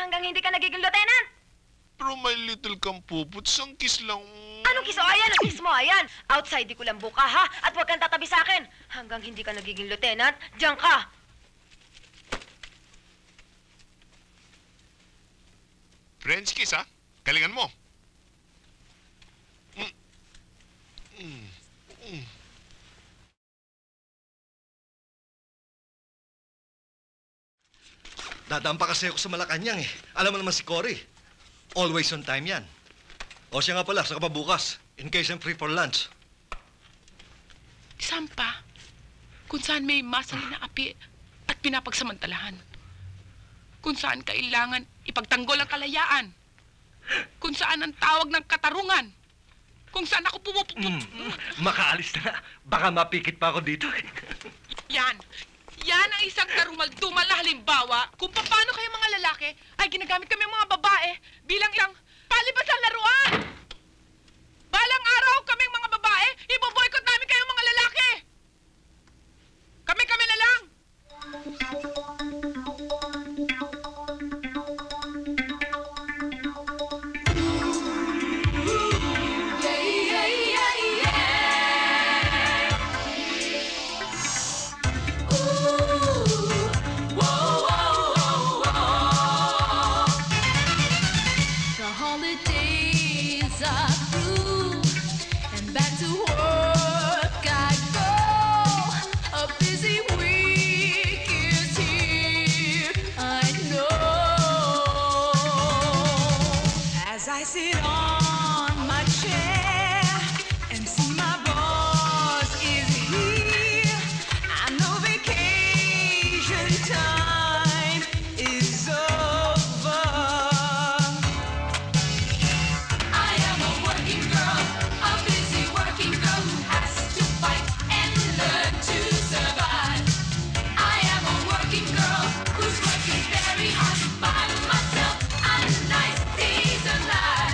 hanggang hindi ka nagiging lieutenant. Pero my little kampupot, isang kiss lang. Anong kiss? O, ayan, ang kiss mo, ayan. Outside, di ko lang buka, ha? At huwag kang tatabi sa akin. Hanggang hindi ka nagiging lieutenant, diyan ka. French kiss, ha? Galingan mo. Dadaan pa kasi ako sa Malacanang eh. Alam mo naman si Cory. Always on time yan. O siya nga pala, saka pa bukas. In case I'm free for lunch. Saan pa? Kung saan may masalin na api at pinapagsamantalahan. Kung saan kailangan ipagtanggol ang kalayaan. Kung saan ang tawag ng katarungan. Kung saan ako Makaalis na nga. Baka mapikit pa ako dito. Yan. Yan ang isang karumaldumal na halimbawa kung paano kayo mga lalaki ay ginagamit kami mga babae bilang ilang palibasan laruan. Balang araw kaming mga babae, iboboykot namin kayo mga lalaki. Kami na lang. Sit on my chair and see my boss is here. I know vacation time is over. I am a working girl, a busy working girl who has to fight and learn to survive. I am a working girl who's working very hard to find myself a nice decent life.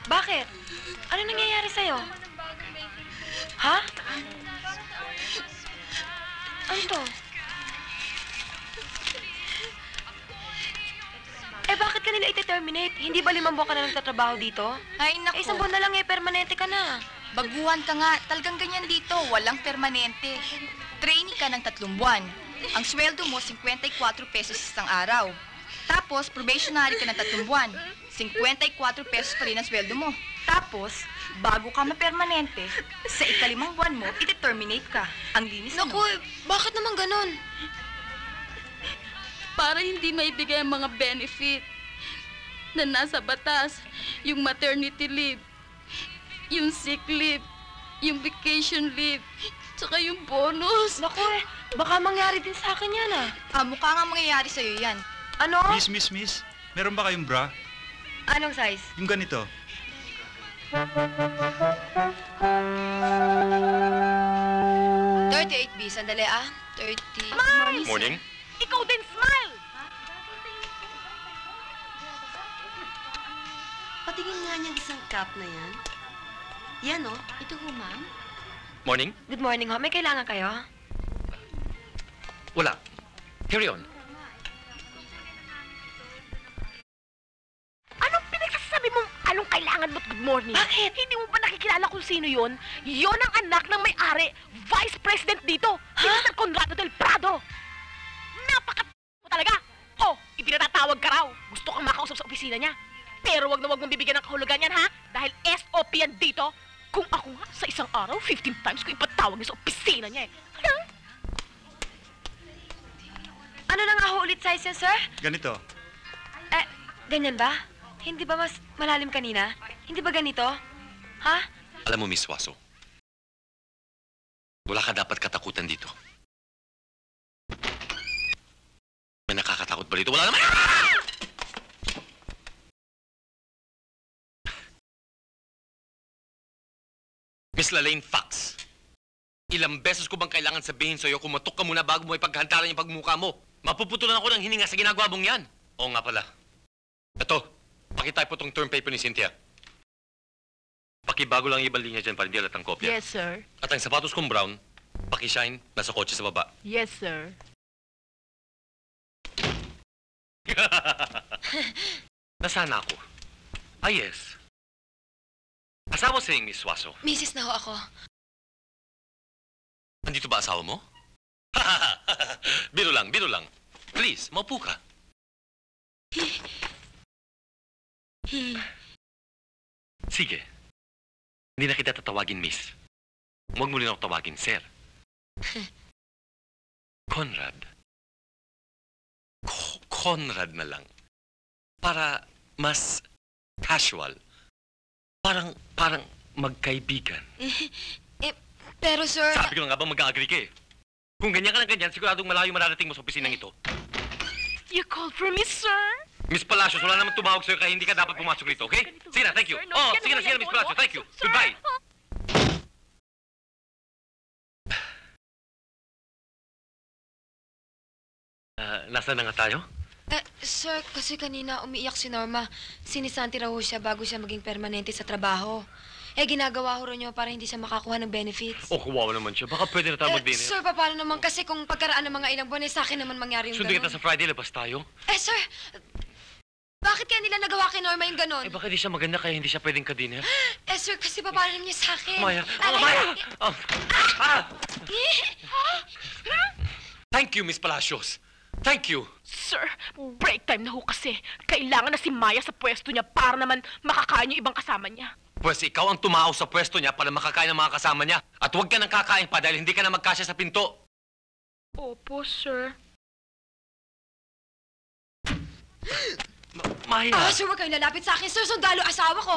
Bakit? Ano nangyayari sa'yo? Ha? Ano to? Eh, bakit ka nila iti-terminate? Hindi ba 5 buwan ka na nagtatrabaho dito? Ay, naku. Eh, 1 buwan na lang eh, permanente ka na. Baguhan ka nga. Talagang ganyan dito. Walang permanente. Trainee ka ng 3 buwan. Ang sweldo mo, 54 pesos isang araw. Tapos, probationary ka ng 3 buwan. 54 pesos pa rin ang sweldo mo. Tapos, bago ka ma-permanente, sa ika-5 buwan mo, iti-terminate ka. Ang linis, Naku, bakit naman ganun? Para hindi maibigay ang mga benefit na nasa batas, yung maternity leave, yung sick leave, yung vacation leave, tsaka yung bonus. Naku baka mangyari din sa akin yan mukha nga mangyayari sa'yo yan. Ano? Miss, meron ba kayong bra? Anong size? Yung ganito. 38B, sandali 30... Smile! Morning. Ikaw din, smile! Patingin nga niyang isang cup na yan. Yan o. Ito ho, ma'am. Morning? Good morning ho. May kailangan kayo? Wala. Carry on. Anong pinagsasabi mong anong kailangan mo't good morning? Bakit? Hindi mo ba nakikilala kung sino yon? Yon ang anak ng may-ari, Vice President dito, si Mr. Conrado del Prado. Mo talaga. Oh, ipinatatawag ka raw. Gusto kang makausap sa opisina niya. Pero wag na wag mong bibigyan ng kahulugan yan, ha? Dahil SOP yan dito. Kung ako nga, sa isang araw, 15 times ko ipatawag niya sa opisina niya, eh. Ano na nga ho ulit size yan, sir? Ganito. Ganyan ba? Hindi ba mas malalim kanina? Hindi ba ganito? Ha? Alam mo, Miss Waso, wala ka dapat katakutan dito. May nakakatakot ba dito? Wala naman! Miss Lalaine Fox, ilang beses ko bang kailangan sabihin sa'yo, kumatok ka muna bago mo ipaghantaran yung pagmukha mo. Mapuputulan ako ng hininga sa ginagawa mong yan. Oo nga pala. Ito, pakitype po tong term paper ni Cynthia. Pakibago lang yung ibang linya dyan para hindi alat ang kopya. Yes, sir. At ang sapatos kong brown, pakishine, nasa kotse sa baba. Yes, sir. Nasaan ako? Ah, yes. As I was saying, Miss Waso, Mrs. na ho ako. nandito ba asawa mo? Biro lang, biro lang. Please, maupo ka. Sige. Hindi na kita tatawagin, miss. Huwag mo rin ako tawagin, sir. Conrad. Conrad na lang. Para mas casual. Parang magkaibigan. Pero sir... Sabi ko na nga ba mag-agree ka eh. Kung ganyan ka ng ganyan, siguradong malayo mararating mo sa opisinang ito. You called for me, sir? Miss Palacios, wala naman tumawag sa'yo kaya hindi ka dapat pumasok rito, okay? Sige na, thank you. Oh, sige na, Miss Palacios, thank you. Goodbye. Nasaan na nga tayo? Sir, kasi kanina umiiyak si Norma. Sinisanti raw ho siya bago siya maging permanente sa trabaho. Ginagawa ho rin niyo para hindi siya makakuha ng benefits. Oh, kawawa naman siya. Baka pwede na tayo mag-dinner. Sir, paano naman kasi kung pagkaraan ng mga ilang buwan, sa akin naman mangyari yung Sundin ganon. kita sa Friday, labas tayo. Sir, bakit kaya nila nagawa kay Norma yung ganon? Baka di siya maganda kaya hindi siya pwedeng ka-dinner. Sir, kasi paano naman niya sa akin? Maya! Oh, Maya! Oh. Thank you, Miss Palacios. Thank you. Sir, break time na ho kasi. Kailangan na si Maya sa pwesto niya para naman makakain yung ibang kasama niya. Pues ikaw ang tumahaw sa pwesto niya para makakain ng mga kasama niya. At huwag ka nang kakain pa dahil hindi ka na magkasya sa pinto. Opo, sir. Maya! Sir, huwag kayong lalapit sa akin. Sir, sundalo asawa ko.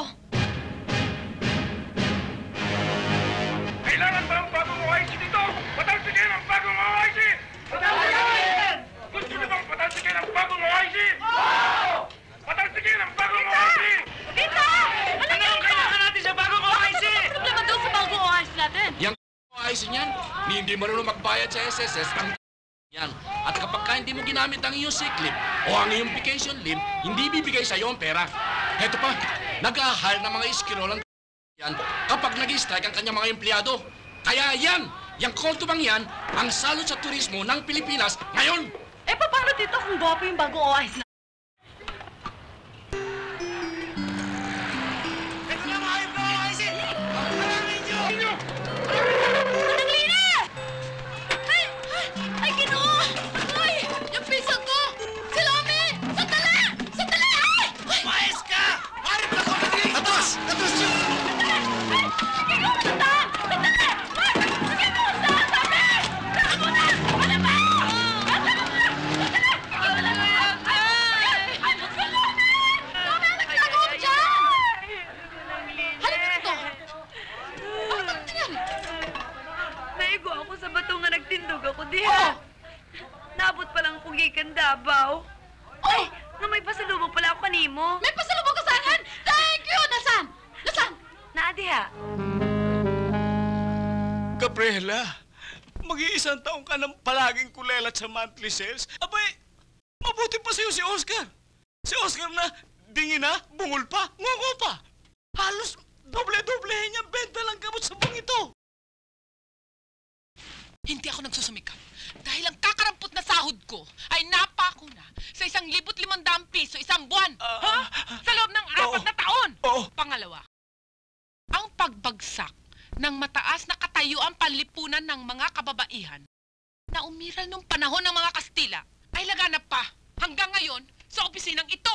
Kailangan ba ang bagong OIC dito? Patalsikin ang bagong OIC! Patalsikin! Gusto niyo bang patalsikin ang bagong OIC? Oo! Patalsikin ang bagong OIC! Dito! Ano ang kailangan natin sa bagong OIC? Ano problema daw sa bagong OIC natin? Yang OIC niyan, hindi marunong magbayad sa SSS ang yan. At kapag ka hindi mo ginamit ang iyong sick leave o ang iyong vacation leave, hindi bibigay sa iyo ang pera. Heto pa, nag-ahal ng mga iskirolang yan kapag nag-strike ang kanyang mga empleyado. Kaya yan, yung kultubang yan, ang salot sa turismo ng Pilipinas ngayon. Paano dito kung gwapo yung bagong OIC? Ito na mga yung OIC! Ang maraming nyo! Manang Lina! Ay, Ginoo! Ay, yung pinsan ko! Si Lomi! Sandali! Sandali! Ay! Mais ka! Harap na ko! Atos! Atos siya! Ginoo, sandali! Sandali! Ginoo, sandali! Saan mo na? Ano ba? Naigo ako sa bato nga nagtindog ako diha. Nabot pa lang kong gikan Davao. Ay, nga may pasalubong pala ako kanimo. May pasalubong ka sa akin! Thank you! Nasaan? Nasaan? Naa diha. Gabriela, mag-iisang taong ka nang palaging kulelat sa monthly sales. Abay, mabuti pa sa'yo si Oscar. Si Oscar na dingi na, bungol pa, ngungo pa. Halos Doble-doblehin niyang benta ng gamot sa buong ito. Hindi ako nagsusumikap dahil ang kakarampot na sahod ko ay napako na sa 1,500 piso isang buwan. Sa loob ng 4 na taon. Pangalawa, ang pagbagsak ng mataas na katayuan panlipunan ng mga kababaihan na umiral nung panahon ng mga Kastila ay laganap pa hanggang ngayon sa opisinang ito.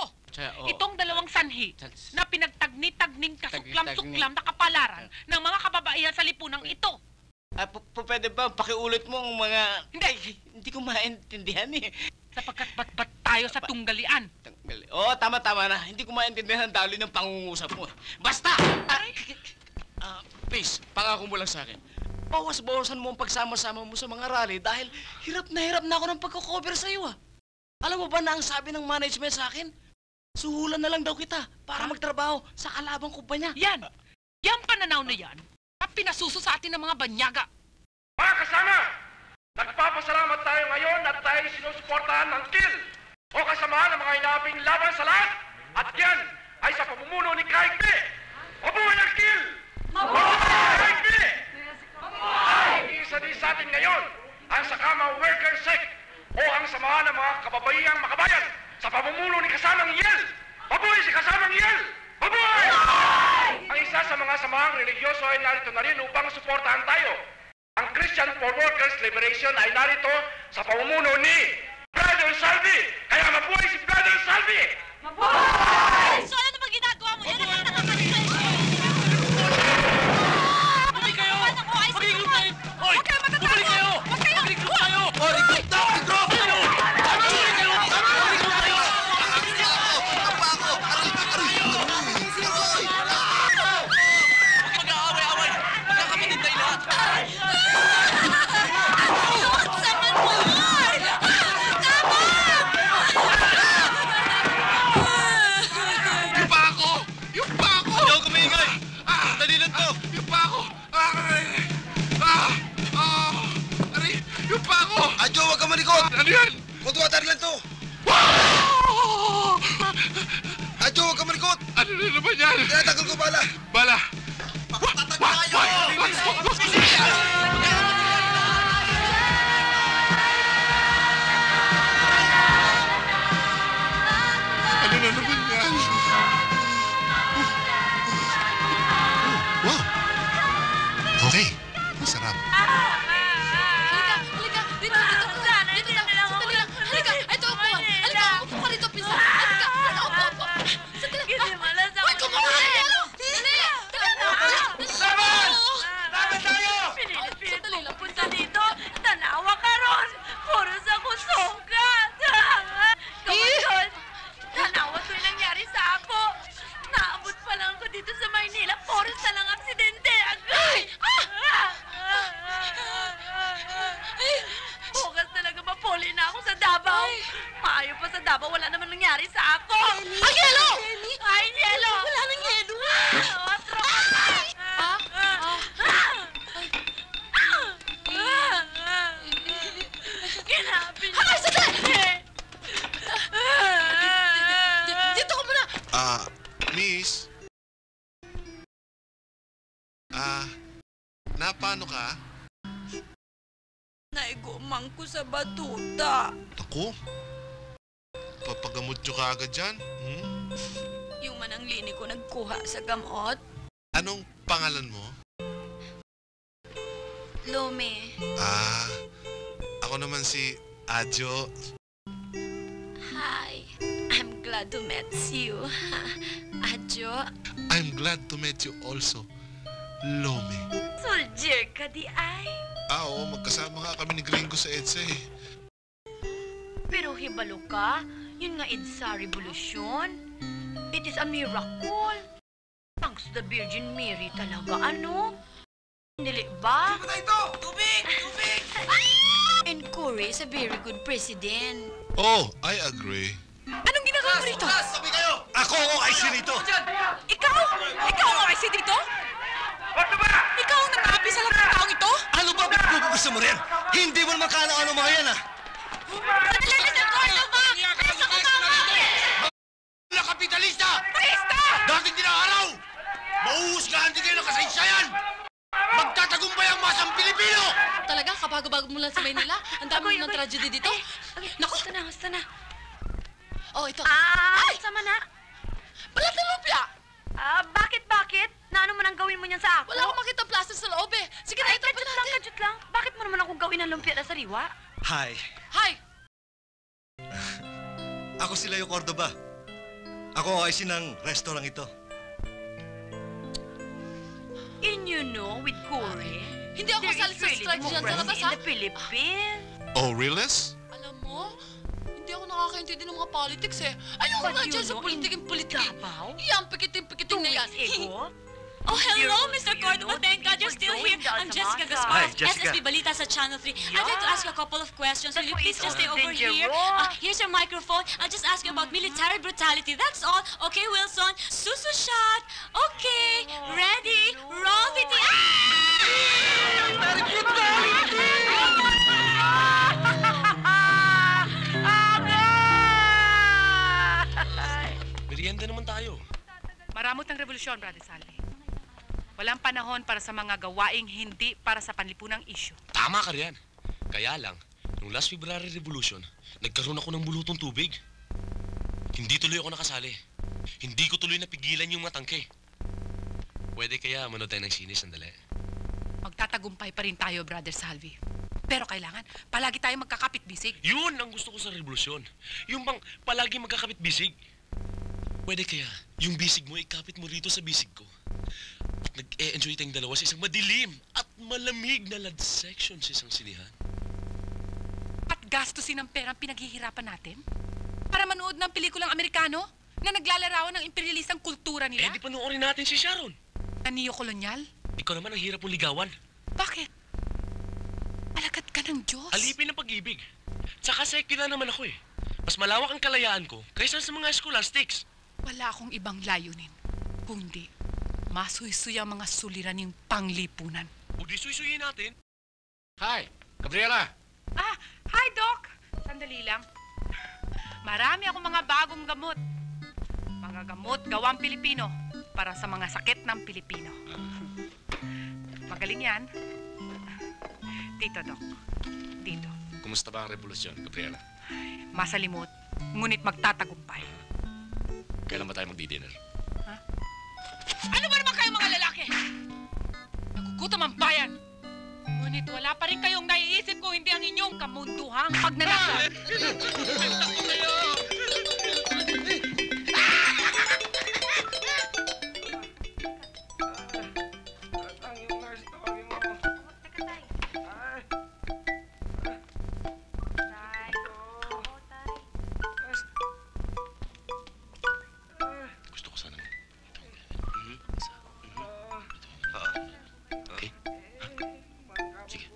Itong dalawang sanhi na pinagtagni-tagning kasuklam-suklam na kapalaran ng mga kababaihan sa lipunang ito. Pwede ba pakiulit mo ang mga... Hindi ko maintindihan eh. Sapagkat ba't tayo sa tunggalian? Oo, tama na. Hindi ko maintindihan ang daloy ng pangungusap mo. Basta! Please, pangako mo lang sa akin. Bawas-bawasan mo ang pagsama-sama mo sa mga rally dahil hirap na ako ng pagko-cover sa'yo ah. Alam mo ba na ang sabi ng management sa akin? Suhulan na lang daw kita para magtrabaho sa kalabang kumpanya. Yan! Yang pananaw na yan na pinasuso sa atin ng mga banyaga. Mga kasama, nagpapasalamat tayo ngayon at tayo sinusuportahan ng KIL o kasamahan ng mga inabing laban sa lahat. At yan ay sa pamumuno ni Kaig B. Mabuhay ang KIL! Mabuhay! Kaig B! Mabuhay! Isa din sa atin ngayon ang Sakama Worker Sect o ang samahan ng mga kababaihang makabayan sa pamumuno ni Kasamang Yel. Mabuhay si Kasamang Yel! Mabuhay! Ang isa sa mga samahang religyoso ay narito na rin upang suportahan tayo. Ang Christian for Workers Liberation ay narito sa pamumuno ni Brother Salvi. Kaya mabuhay si Brother Salvi! Mabuhay! So ano naman ginagawa mo? Yan ang nakakalimutan. Bumalik kayo! Mag-regroup tayo! Hoy! Bumalik kayo! Mag-regroup tayo! Regroup na! Regroup! Mag-aaway-away! Magkakapatid tayo lahat! Yung pa ako! Yung pa ako! Ayaw kumingay! Dali lang to! Yung pa ako! Aray! Yung pa ako! Adyo, huwag ka malikot! Ano yan? Cold water lang to! Adyo, huwag ka malikot! Ano na naman yan? Tinatagal ko bala! Bala! Ano na naman yan? Wow! Okay. Masarap. Halika! Dito! Sandali lang! Halika! Ito, upuan! Halika! Upo ka rito, Pisa! Halika! Upo! Sandali! Hoy, kumuha! Dali! Laban! Laban tayo! Pinilit mo punta dito. Tanawa ka ron. Puro sa kusugat. Kamuton, tanawa to yung nangyari sa ako. Naabot pa lang ako dito sa Maynila. Puro sa lang aksidente. Agay! Bukas talaga mapuli na ako sa Davao. Maayo pa sa Davao, wala naman nangyari sa ako. Ang yelo! Ay, yelo! Wala nang yelo. Otro! Kinabi niya. Ay, sandali! Dito ka muna! Miss? Paano ka? Naigumang ko sa batuta. Ako? Papagamot nyo ka agad dyan? Yung manang lini ko nagkuha sa gamot. Anong pangalan mo? Lumi. Ako naman si Adjo. Hi. I'm glad to meet you. Adjo. I'm glad to meet you also, Lome. Soldier ka di ay. Oo, magkasama nga kami ni Gringo sa EDSA eh. Pero hibalo ka, yun nga EDSA Revolution. It is a miracle. Thanks to the Virgin Mary talaga, ano? Dili ba? Ano ba ito? Tubig! Tubig! Encourage a very good president. Oh, I agree. Anong ginagawa mo rito? Sabi kayo! Ako ang IC rito! Ikaw? Ikaw ang IC dito? Ano ba? Ikaw ang nag-aapi sa lahat ng taong ito? Ano ba gusto mo rin? Hindi mo naman kala-ano mga yan ah! Sandali na ko! Ano ba? Nasa kumama! Mga kapitalista! Pista! Dating dinaharaw! Mauhusgahan din kayo ng kasaysayan! Magtatagumpay ang masang Pilipino! Talaga, kabago-bago mo lang sa Maynila? Ang dami mo ng tragedy dito? Naku! Basta na. Oh, ito. Ay! Sama na. Balat ng lumpia! Bakit? Naano man ang gawin mo niyan sa ako? Wala akong makita plastic sa loob eh. Sige na, ito pa natin. Kadyot lang. Bakit mo naman akong gawin ng lumpia na sariwa? Hi. Hi! Ako si Leo Cordoba. Ako ay ng restaurant ito. And you know, with Corey, Hindi ako kasali sa strike dyan sa labas, in ha? the Philippines. Oh, realist? Alam mo, hindi ako nakakaintindi ng mga politics eh. Ayoko But nga you dyan sa know, politiking. Davao? Yan, pikiting na yan. Oh, hello, You're- Mr. you Cordoba. know, Thank God people you're still doing here. that I'm sa Jessica masa. Gaspar, Hi, Jessica. SSB Balita sa Channel 3. I'd like to ask you a couple of questions. Will you That's please why just it's stay so over here? dangerous. Here's your microphone. I'll just ask you about military brutality. That's all. Okay, Wilson. Susu shot. Okay. Ready. Roll video. Merienda naman tayo. Maramot ang revolusyon, Brother Salvi. Walang panahon para sa mga gawaing hindi para sa panlipunang issue. Tama ka riyan. Kaya lang, nung last February Revolution, nagkaroon ako ng bulutong tubig. Hindi tuloy ako nakasali. Hindi ko tuloy napigilan yung mga tangke. Pwede kaya manood tayo ng sine sandali? Magtatagumpay pa rin tayo, Brother Salvi. Pero kailangan, palagi tayo magkakapit-bisig. Yun ang gusto ko sa revolusyon. Yung bang palagi magkakapit-bisig. Pwede kaya, yung bisig mo, ikapit mo rito sa bisig ko. At nag-e-enjoy tayong dalawa sa isang madilim at malamig na lad section sa isang sinihan. At gastusin ang perang pinaghihirapan natin para manood ng pelikulang Amerikano na naglalarawan ng imperialistang kultura Eh, nila. di panoorin natin si Sharon. Na neo-kolonyal. Ikaw naman ang hirap mong ligawan. Bakit? Alagad ka ng Diyos. Alipin ng pag-ibig. Tsaka secular naman ako eh. Mas malawak ang kalayaan ko kaysa sa mga scholastics. Wala akong ibang layunin. Kundi, masuy-suy ang mga suliraning panglipunan. O di suy-suyin natin. Hi, Gabriela. Hi, Doc! Sandali lang. Marami akong mga bagong gamot. Mga gamot gawang Pilipino para sa mga sakit ng Pilipino. Magaling yan. Dito, Doc. Dito. Kumusta ba ang revolusyon, Gabriela? Masalimot, ngunit magtatagumpay. Kailan ba tayo magdi-dinner? Ano ba naman kayo mga lalaki? Nagugutom ang bayan. Ngunit wala pa rin kayong naiisip kung hindi ang inyong kamunduhang pagnanasa. Gusto ko sana. Okay? Sige.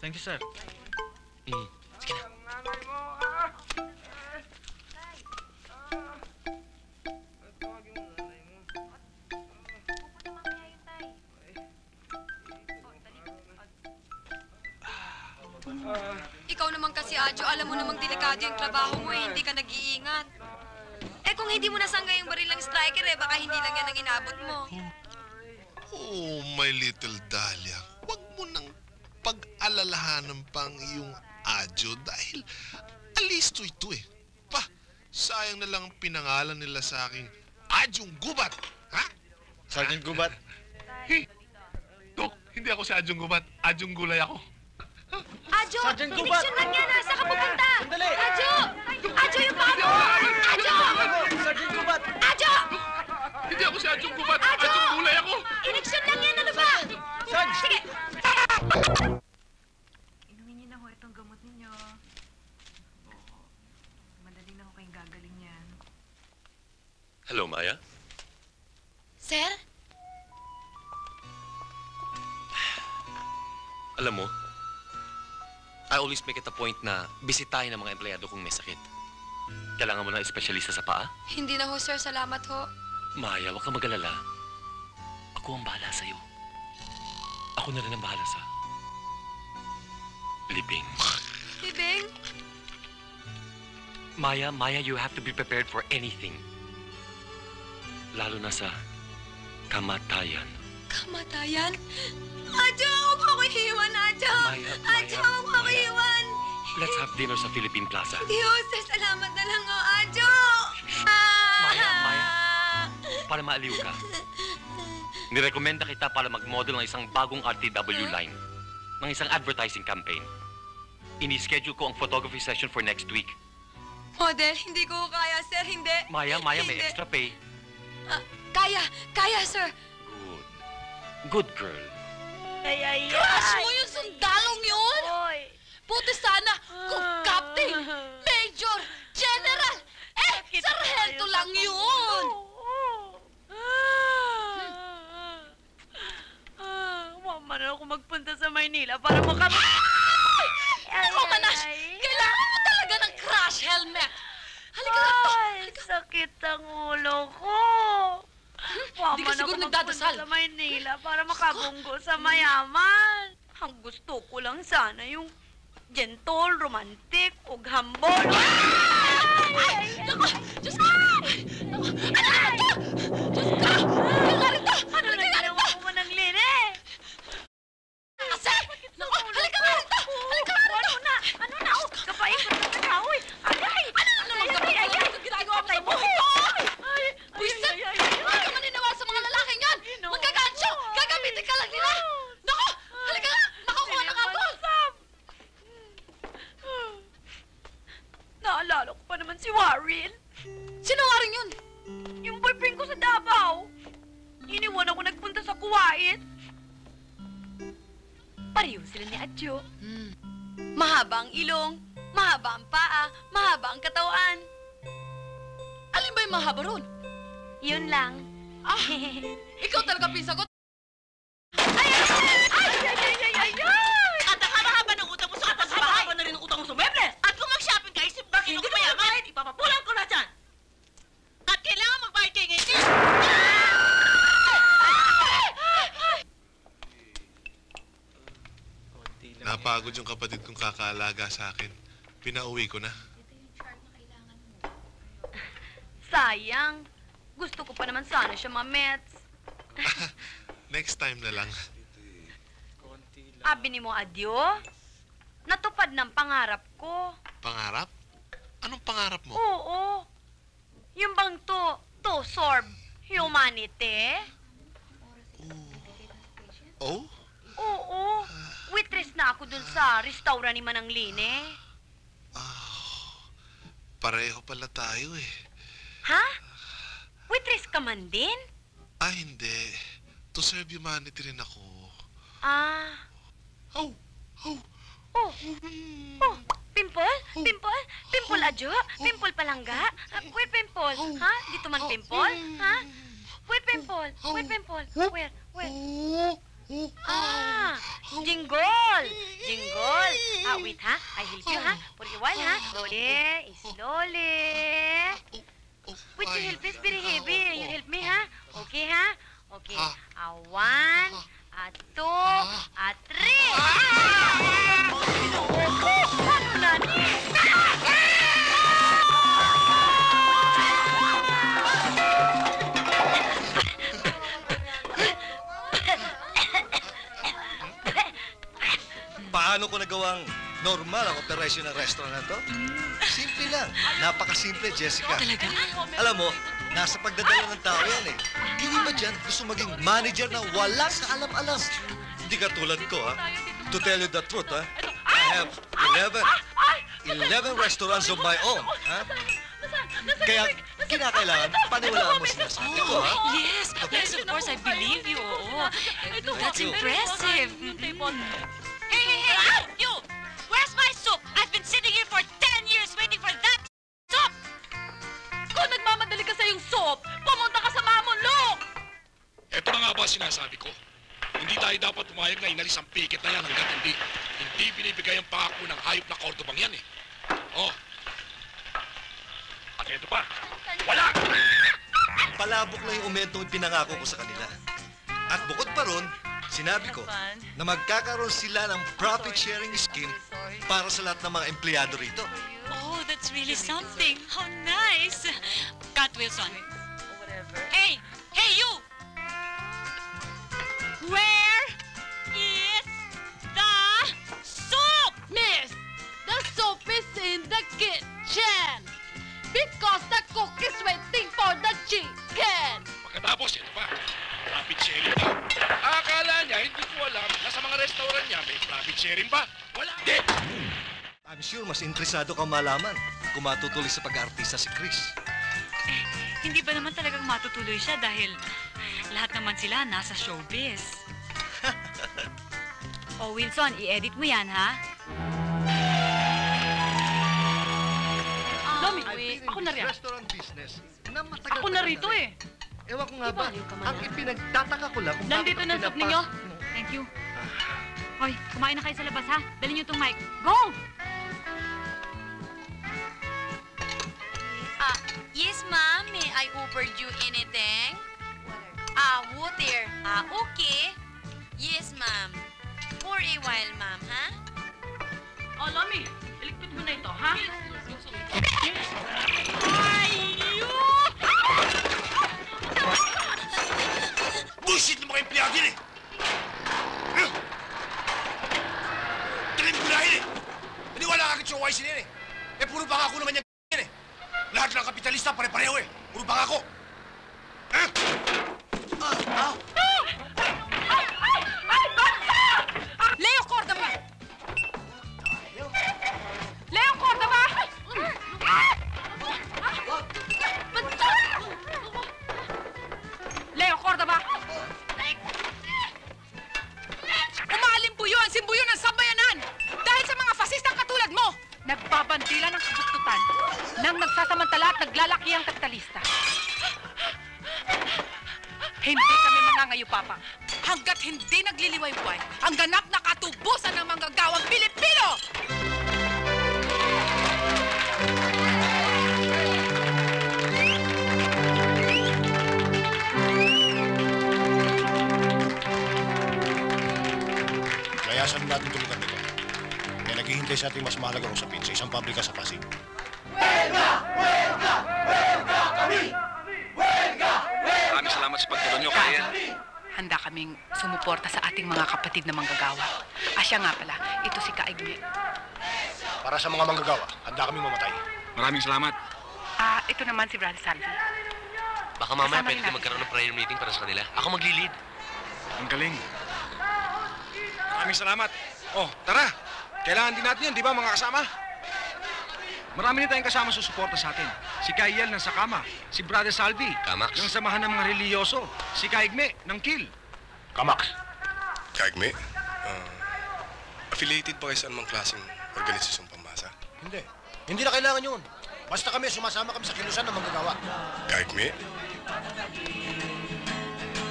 Thank you, sir. Sige na. Ikaw naman kasi, Adjo, alam mo namang delikado yung trabaho mo eh, hindi ka nag-iingat. Eh kung hindi mo nasangga yung baril ng striker eh, baka hindi lang yan ang inabot mo. Oh, my little Dahlia. Huwag mo nang pag-alalahanan pang iyong Adjo dahil alisto ito eh. Pa, sayang na lang ang pinangalan nila sa aking Adjong Gubat. Ha? Sergeant Gubat. Dok, hindi ako si Adjong Gubat. Adjong Gulay ako. Adjo! Sergeant Gubat! Iniksyon lang yan! Nasa ka pupunta! Sandali! Adjo! Adjo, yung paa mo! Adjo! Sergeant Gubat! Adjo! Hindi ako si Adjong Gubat. Adjo! Adjong Gulay ako. Iniksyon lang yan! Ano ba? Sarge! Sige! Inumin niyo na ho itong gamot ninyo. Oo. Madali na ho kayong gagaling yan. Hello, Maya? Sir? Alam mo, I always make it a point na bisitahin ang mga empleyado kung may sakit. Kailangan mo ng espesyalista sa paa? Hindi na ho, sir. Salamat ho. Maya, huwag kang mag-alala. Ako ang bahala sa'yo. Ako na rin ang bahala sa libing. Bibing? Maya, you have to be prepared for anything. Lalo na sa kamatayan. Kamatayan? Adjo, huwag mo ko iiwan, Adjo! Adjo, huwag mo ko iiwan! Let's have dinner sa Philippine Plaza. Diyos, salamat na lang, oh, Adjo! Maya, para maaliw ka. Nirekomenda kita para mag-model ng isang bagong RTW line. Ng isang advertising campaign. Ini-schedule ko ang photography session for next week. Model, hindi ko kaya, sir, hindi. Maya, may Hindi. extra pay. Kaya, sir. Good girl. Crush mo yung sundalong yun? Buti sana kung captain, major, general, sarhento lang yun! Mama na ako magpunta sa Maynila para Ako, Manash! Kailangan mo talaga ng crash helmet! Halika rito! Sakit ang ulo ko. Hindi ka siguro nagdadasal. Sa Maynila para makabunggo sa mayaman. Ang gusto ko lang sana yung gentle, romantic, ug hambol. Naku! Diyos ko! Naku! Ano naman to? Diyos ko! Halika rito! Ano na ginawa mo ng Lene? Kasi! Naku! Halika nga rito! Halika nga rito! Ano na? Kapain ko na sa kahoy. Ay! Ano naman ka ginagawa mo sa buhay ko? Buisit! Huwag ka maniniwala sa mga lalaking yan! Magkagancho! Gagamitin ka lang nila! Naku! Halika nga! Makakuha na nga ako! Naalala ko pa naman si Warren. Sino Warren yun? Yung boyfriend ko sa Davao. Iniwan ako nagpunta sa Kuwait. Pareho sila ni Adjo. Mahaba ang ilong, mahaba ang paa, mahaba ang katawan. Alin ba yung mahaba ron? Yun lang. Ikaw talaga pisa ko. Ay! At ang haba-haba ng utang mo sa kapas, haba-haba na rin ang utang mo sa muebles. At kung mag-shopping ka, isip bakit hindi mo mayaman, ipapapulang ko na dyan. At kailangan magbayad kayo ngayon. Napagod yung kapatid kong kakaalaga sa akin. Pinauwi ko na. Sayang. Gusto ko pa naman sana siya ma-mets. Next time na lang. Abi ni mo, Adyo. Natupad ng pangarap ko. Pangarap? Anong pangarap mo? Oo. Yung bang to sorb humanity? Oh? Oo. Waitress na ako dun sa restaurant ni Manang Line. Pareho pala tayo eh. Ha? Waitress ka man din? Ah, hindi. To serve humanity rin ako. Ah. Oh. Pimple? Pimple? Pimple, Adyo? Pimple palangga? Where pimple? Ha? Dito man pimple? Ha? Where pimple? Where pimple? Where? Ah! Jingle! Jingle! Wait ha? I help you ha? For a while ha? Slowly. Wait, your help is very heavy. You help me ha? Okay ha? Okay. 1, 2, 3. Ano na ni? Paano ko nagawang normal ang operasyon ng restaurant na to? Simple lang. Napakasimple, Jessica. Talaga? Alam mo, nasa pagdadala ng tao yan eh. Hindi ba dyan gusto maging manager na walang kaalam-alam? Hindi ka tulad ko, ha? To tell you the truth, ha? I have 11 restaurants of my own, ha? Kaya kinakailangan paniwalaan mo sinasabi ko, ha? Yes, of course, I believe you. Oo. That's impressive. Hey! You! Where's my soup? I've been sitting here for 10 years waiting for that soup! Kung nagmamadali ka sa yung soap, pumunta ka sa Mamon, look! Ito na nga ba sinasabi ko? Hindi tayo dapat pumayag na inalis ang piket na yan hanggat hindi binibigay ang pangako ng hayop na Cordobang yan eh. Oh. At ito pa. Wala! Palabok lang yung umentong pinangako ko sa kanila. At bukod pa ron, sinabi ko na magkakaroon sila ng profit sharing scheme para sa lahat ng mga empleyado rito. Oh, That's really something. How nice. Cat Wilson. Hey! Hey, you! Where is the soup? Miss, the soup is in the kitchen. Because the cook is waiting for the chicken. Pagkatapos, ito pa. Profit sharing daw. Akala niya, hindi ko alam na sa mga restaurant niya may profit sharing ba? Wala. Hindi! I'm sure mas interesado kang malaman kung matutuloy sa pag-aartista si Chris. Hindi ba naman talagang matutuloy siya dahil lahat naman sila nasa showbiz? Oh, Wilson, i-edit mo yan, ha? Lomi, ako na riyan. Restaurant business na matagal. Ako na rito eh. Ewan ko nga ba, ang ipinagtataka ko lang kung Nandito na soup ninyo. Thank you. Hoy, kumain na kayo sa labas, ha? Dali niyo itong mic. Go! Yes, ma'am. May I offered you anything? Water. Okay. Yes, ma'am. For a while, ma'am, ha? Oh, Lomi, iligpit mo na ito, ha? Bullshit ng mga empleyado yun eh! Talim ko dahil eh! Naniwala ka agad sa OIC na yan eh! Eh, puro pangako naman yan eh! Lahat ng kapitalista pare-pareho eh! Puro pangako! Leo Cordova! Leo Cordova! Leo Cordova! Umaalimpuyo ang simbuyo ng sambayanan dahil sa mga fasistang katulad mo! Nagbabandila ng kabuktutan nang nagsasamantala at naglalaki ang kapitalista. Hindi kami mangangayupapang hanggat hindi nagliliwayway ang ganap na katubusan ng manggagawang Pilipino! Layasan natin tulugan nito. Kaya naghihintay sa ating mas mahalagang usapin sa isang pabrika sa Pasig. Maraming salamat sa pagtulong nyo, Kaya. Handa kaming sumuporta sa ating mga kapatid na manggagawa. Siya nga pala, ito si Kaigme. Para sa mga manggagawa, handa kaming mamatay. Maraming salamat. Ito naman si Brother Salvi. Baka mamaya Kasama pwede rin ka natin. magkaroon ng prayer meeting para sa kanila. Ako magli-lead. Ang galing. Maraming salamat. Oh, tara. Kailangan din natin yan, di ba mga kasama? Marami na tayong kasama susuporta sa atin. Si Kayel ng Sakama, si Brother Salvi, Kamax. ng Samahan ng mga Reliyoso, si Kaigme ng KIL. Kamax. Kaigme, affiliated ba kayo sa anumang klaseng organisasyong pambasa? Hindi. Hindi na kailangan yun. Basta kami, sumasama kami sa kilusan ng manggagawa. Kaigme?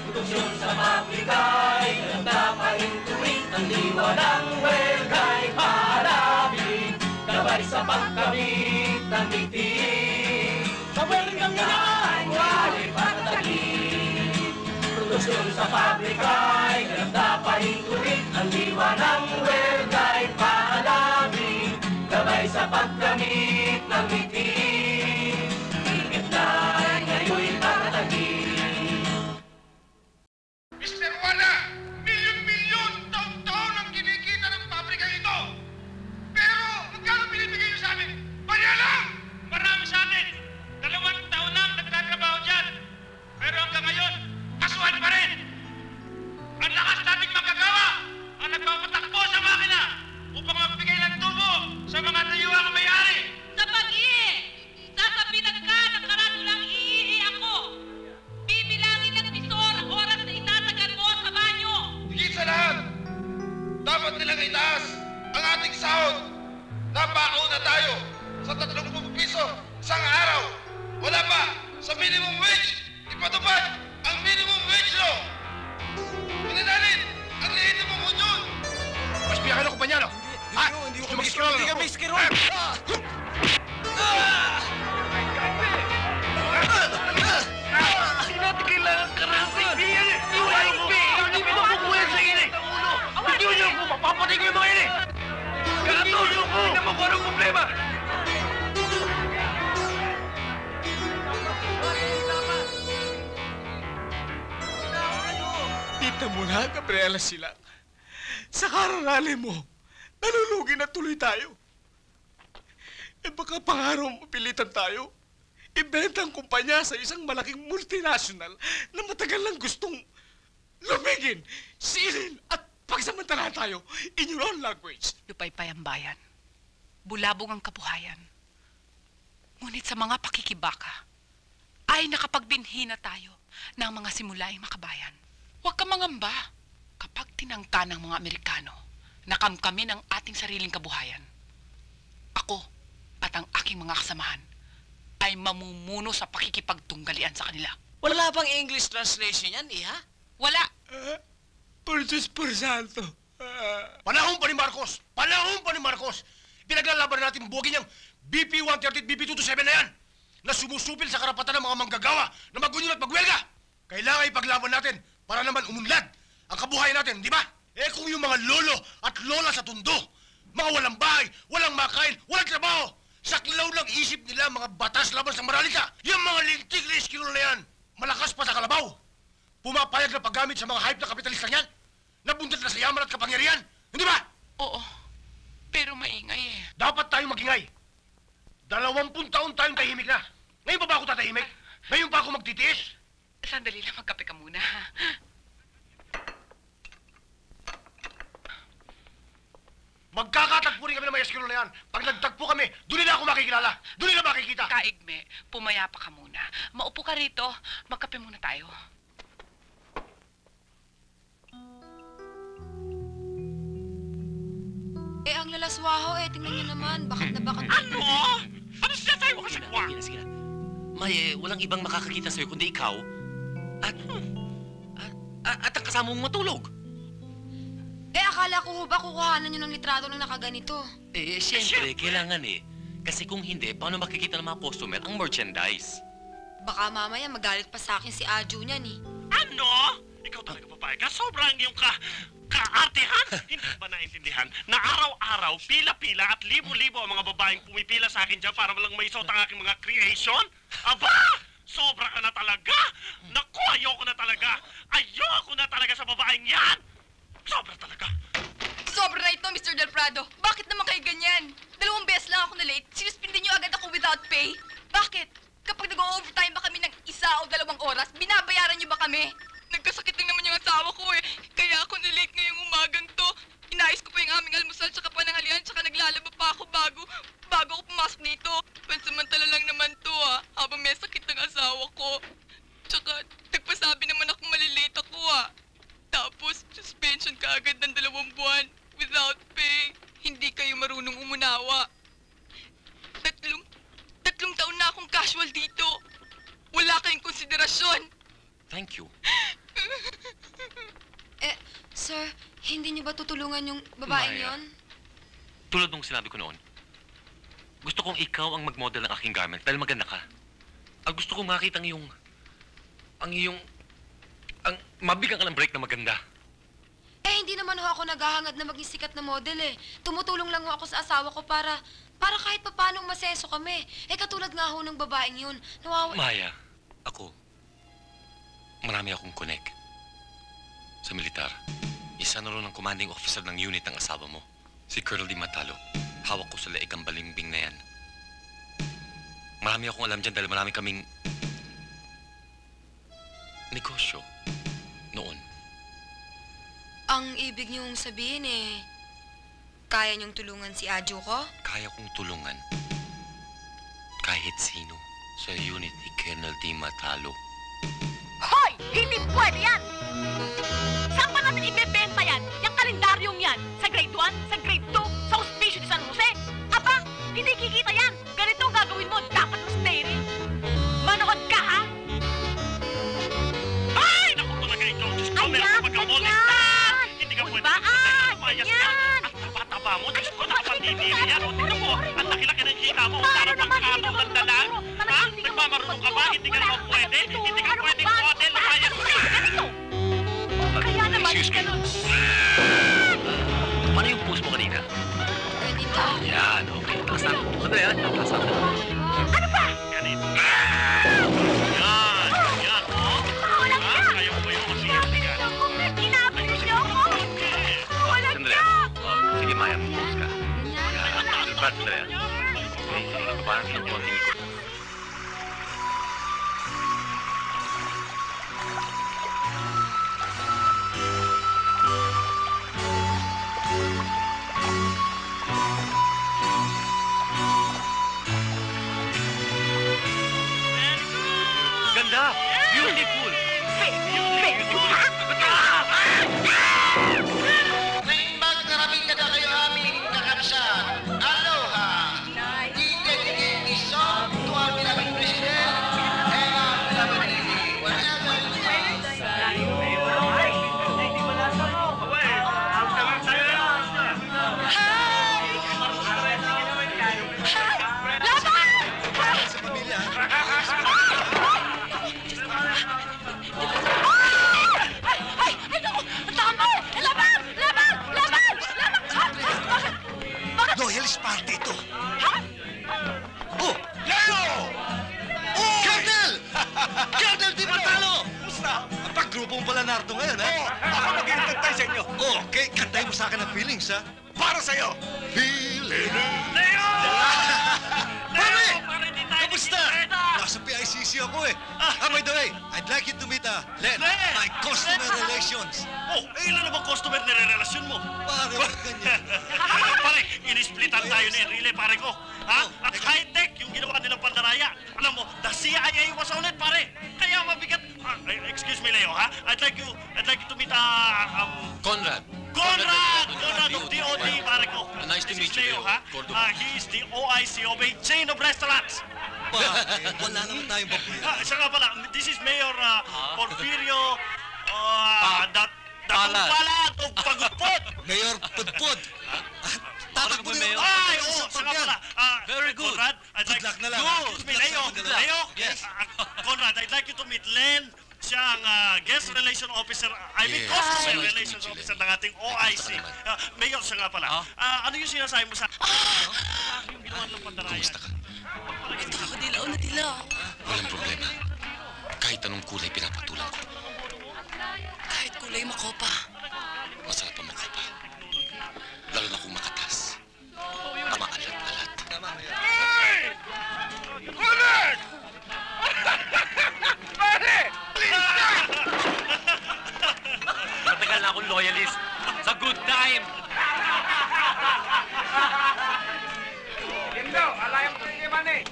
Produksyon sa pabrika'y nagpapahintuin ang diwa ng welga'y paalabi gabay sa pagkabit ng bigti sa welgang yan wali patatagin produksyon sa pabrika'y nagpapahintuin ang diwa ng welga'y paalabi gabay sa pagkabit ng bigti higit na'y ngayon'y patatagin. Mr. Wala, milyon-milyon taon-taon ang kinikita ng pabrikang ito. Pero, magkano binibigay niyo sa amin? Bariya lang! Marami sa atin. 2 taon na nagtatrabaho dyan. Pero hanggang ngayon, kasuhan pa rin. Ang lakas nating magagawa ang nagpapatakbo sa makina upang magbigay ng tubo sa mga tayuan ng may-ari. Sa pag-ihi! Sasabitan ka ng karatulang iihi ako! Bibilangin ng pisor ang oras na itatagan mo sa banyo! Higit sa lahat, dapat nilang itaas ang ating sahod. Napakaw na tayo sa 30 piso isang araw. Wala pa sa minimum wage. Ipatupad ang minimum wage law. Pinananin ang liit mo mo dyan. Mas biyakan ako pa niya, no? Hindi ko mag-iskirol. Hindi ka mag-iskirol. Hindi natin kailangan karasin. Hindi mo makukuha sa inyo. Hindi nyo ako mapapatay ko yung mga ini. Gato nyo ko. Hindi mo ko anong problema. mga Gabriela sila. Sa kararali mo, nalulugi na tuloy tayo. Eh baka pangaraw mapilitan tayo. Ibenta ang kumpanya sa isang malaking multinational na matagal lang gustong lumigin, silin at pagsamantala tayo in your own language. Lupaypay ang bayan. Bulabog ang kabuhayan. Ngunit sa mga pakikibaka, ay nakapagbinhi na tayo ng mga simulaing makabayan. Huwag ka mangamba kapag tinangka ng mga Amerikano na kamkami ng ating sariling kabuhayan. Ako at ang aking mga kasamahan ay mamumuno sa pakikipagtunggalian sa kanila. Wala bang English translation yan, Iha? Wala. Por Diyos por santo. Panahon pa ni Marcos! Panahon pa ni Marcos! Pinaglalaban natin buwagin niyang BP-130 at BP-227 na yan na sumusupil sa karapatan ng mga manggagawa na magunyon at magwelga. Kailangan ipaglaban natin para naman umunlad ang kabuhayan natin, di ba? Eh kung yung mga lolo at lola sa tundo, mga walang bahay, walang makain, walang trabaho, saklaw ng isip nila mga batas laban sa maralika, yung mga lintik na iskilo na yan, malakas pa sa kalabaw. Pumapayag na paggamit sa mga hype na kapitalista niyan, nabundat na sa yaman at kapangyarihan, hindi ba? Oo, pero maingay eh. Dapat tayong magingay. 20 taon tayong tahimik na. Ngayon pa ba ako tatahimik? Ngayon pa ako magtitiis? Sandali lang, magkape ka muna. Magkakatagpo rin kami ng mga eskilo na yan. Pag nagtagpo kami, doon nila ako makikilala. Doon nila makikita. Kaigme, pumaya pa ka muna. Maupo ka rito, magkape muna tayo. Eh, ang lalaswaho eh. Tingnan niyo naman. Bakat na bakat. Ano? Ano sinasabi mo kasi kwa? Sige na. May, walang ibang makakakita sa'yo kundi ikaw. At ang kasama mong matulog. Eh, akala ko ho ba kukuhanan niyo ng litrato ng nakaganito? Eh, siyempre, kailangan eh. Kasi kung hindi, paano makikita ng mga customer ang merchandise? Baka mamaya magalit pa sa akin si Aju niyan eh. Ano? Ikaw talaga papayag ka? Sobrang iyong kaartehan? Hindi ba naintindihan na araw-araw, pila-pila at libo-libo ang mga babaeng pumipila sa akin dyan para walang maisot ang aking mga creation? Aba! Sobra ka na talaga! Naku, ayoko na talaga! Ayoko na talaga sa babaeng yan! Sobra talaga! Sobra na ito, Mr. Del Prado. Bakit naman kayo ganyan? 2 beses lang ako na late, sinuspindi niyo agad ako without pay. Bakit? Kapag nag-overtime ba kami ng 1 o 2 oras, binabayaran niyo ba kami? Nagkasakit lang naman yung asawa ko eh. Kaya ako na-late ngayong umagang to. Inayos ko pa yung aming almusal tsaka pananghalian tsaka naglalaba pa ako bago ako pumasok dito. Pansamantala lang naman to habang may sakit ng asawa ko. Tsaka nagpasabi naman ako malilate ako Tapos suspension ka agad ng 2 buwan without pay. Hindi kayo marunong umunawa. Tatlong taon na akong casual dito. Wala kayong konsiderasyon. Thank you. Eh, sir, hindi niyo ba tutulungan yung babaeng Maya, yon? Tulad nung sinabi ko noon, gusto kong ikaw ang mag-model ng aking garment dahil maganda ka. At gusto kong makita ang mabigyan ka ng break na maganda. Eh, hindi naman ho ako naghahangad na maging sikat na model eh. Tumutulong lang ho ako sa asawa ko para kahit papanong maseso kami. Eh, katulad nga ho ng babaeng yun. Maya, ako, marami akong connect sa militar. Isa na rin ang commanding officer ng unit ng asawa mo, si Colonel Di Matalo. Hawak ko sa leeg ang balimbing na yan. Marami akong alam dyan dahil marami kaming negosyo noon. Ang ibig niyong sabihin eh, kaya niyong tulungan si Aju ko? Kaya kong tulungan kahit sino sa unit ni Colonel Di Matalo. Hoy! Hindi pwede yan! Saan pa natin ibebenta yan? Yung kalendaryong yan? Sa grade 1? Sa grade 2? Sa Hospicio de San Jose? Aba! Hindi kikita yan! Ganito ang gagawin mo. Dapat mas steril. Manood ka, ha? Ay! Naku talaga ikaw! Diyos ko, meron ka pagkamolesta! Hindi ka pwede magpapayas yan! Ang taba-taba mo! Diyos ko, nakapandidiri yan! O, tingnan mo! Ang laki-laki ng kita mo! Para pang kakabaw ng dalang! Ha? Nagmamarunong ka ba? Hindi ka naman pwede! Hindi ka pwede model! Layas ka! Kaya naman, ganun. Paano yung post mo kanina? Ganito. Yan, okay. Taas na. Sandali, ha? Taas na. Ano ba? Ganito. Yan! Yan, oh! Ha? Kayo po yung masiyaw. Ginabit Okay, sige. Balance ng konting ikot. Ganda! Beautiful! Naimbag na rabing kada kayo aming kakabsat. Aloha! Dedicate this song to our beloved President and our beloved lady. Whatever you Loyalist party ito. Oh! Leo! Oh! Colonel! Colonel Di Matalo! Kumusta? Ang pag-grupo mo pala Nardo ngayon, ha? Ako mag-iintantay sa inyo. Oh, okay. Kantay mo sa akin ang feelings, ha? Para sa'yo! Feeling! Leo! Pare! Kamusta? Nasa PICC ako, eh. By the way, I'd like you to meet, Len, my customer relations. Oh, ilan na bang customer nire-relasyon mo? Pare, wag ganyan. Pare, in-splitan tayo ni Enrile, pare ko. Ha? At high-tech yung ginawa nilang pandaraya. Alam mo, the CIA was on it, pare. Kaya mabigat. Excuse me, Leo, ha? I'd like you to meet, Conrad. Conrad of DOD, pare ko. Nice to meet you, Leo, ha? Cordova. He is the OIC of a chain of restaurants. Wala naman tayong babuyan. Siya nga pala, this is Mayor Porfirio Palad of Pagudpod. Mayor Pudpud. Tatakbo na yung Ay, oo, siya nga pala. Very good. Conrad, I'd like Good luck na lang. Excuse me, Leo. Leo. Yes. Conrad, I'd like you to meet Len. Siya ang guest relation officer, Yes. customer Nice to relations meet you, officer Len. ng ating OIC. Mayor, siya nga pala. Ano yung sinasabi mo sa... yung ginawa ng pandaraya. Kumusta ka? Ito ako dilaw na dilaw. Walang problema. Kahit anong kulay pinapatulan ko. Kahit kulay makopa. Masarap ang makopa. Lalo na kung makatas. Maalat-alat. Hey! Conrad! Pare! Matagal na akong loyalist. Sa good time. Lindo, alayang pagkiman eh.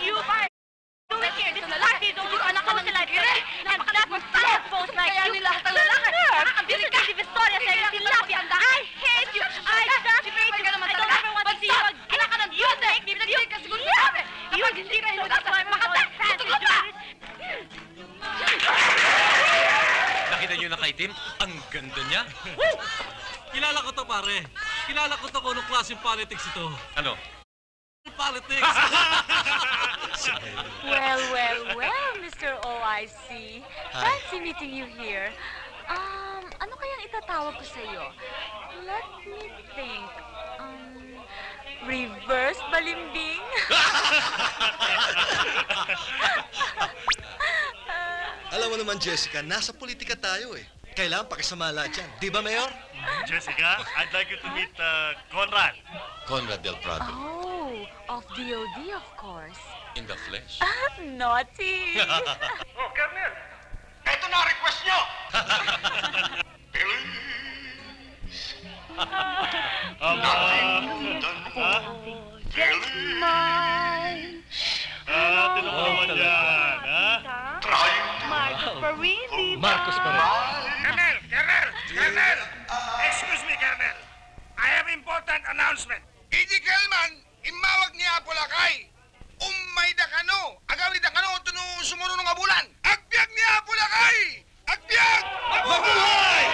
You are doing here. This party is over. Anak ko sila dire. And that was supposed like you. Kaya nila ang lalaki. Ang beauty Victoria sa iyo. Tilapia. I hate you. I just hate you. I don't ever want to see you again. Anak ka ng beauty. You kasi kung sabi. You hindi ka hinugas. Makata. Tutok ka. Nakita niyo na kay Tim? Ang ganda niya. Kilala ko to, pare. Kilala ko to kung anong klaseng politics ito. Ano? Politics! Well, Mr. OIC. Fancy meeting you here. Ano kayang itatawag ko sa iyo? Let me think. Reverse balimbing? Alam mo naman, Jessica, nasa politika tayo, eh. Kailangan pakisama lahat yan. Di ba, Mayor? Jessica, I'd like you to meet Conrad. Conrad Del Prado. Oh, of DOD, of course. In the flesh. Naughty. Oh, Colonel, ito na request nyo. Tinawag yan, ha? Marcos pa rin. Colonel! Excuse me, Colonel. I have important announcement. Idi Kalman, imawag niya Apulakay. Umay da kano, agawi da kano, tuno sumuro ng abulan. Agbyag niya Apulakay! Agbyag! Mabuhay!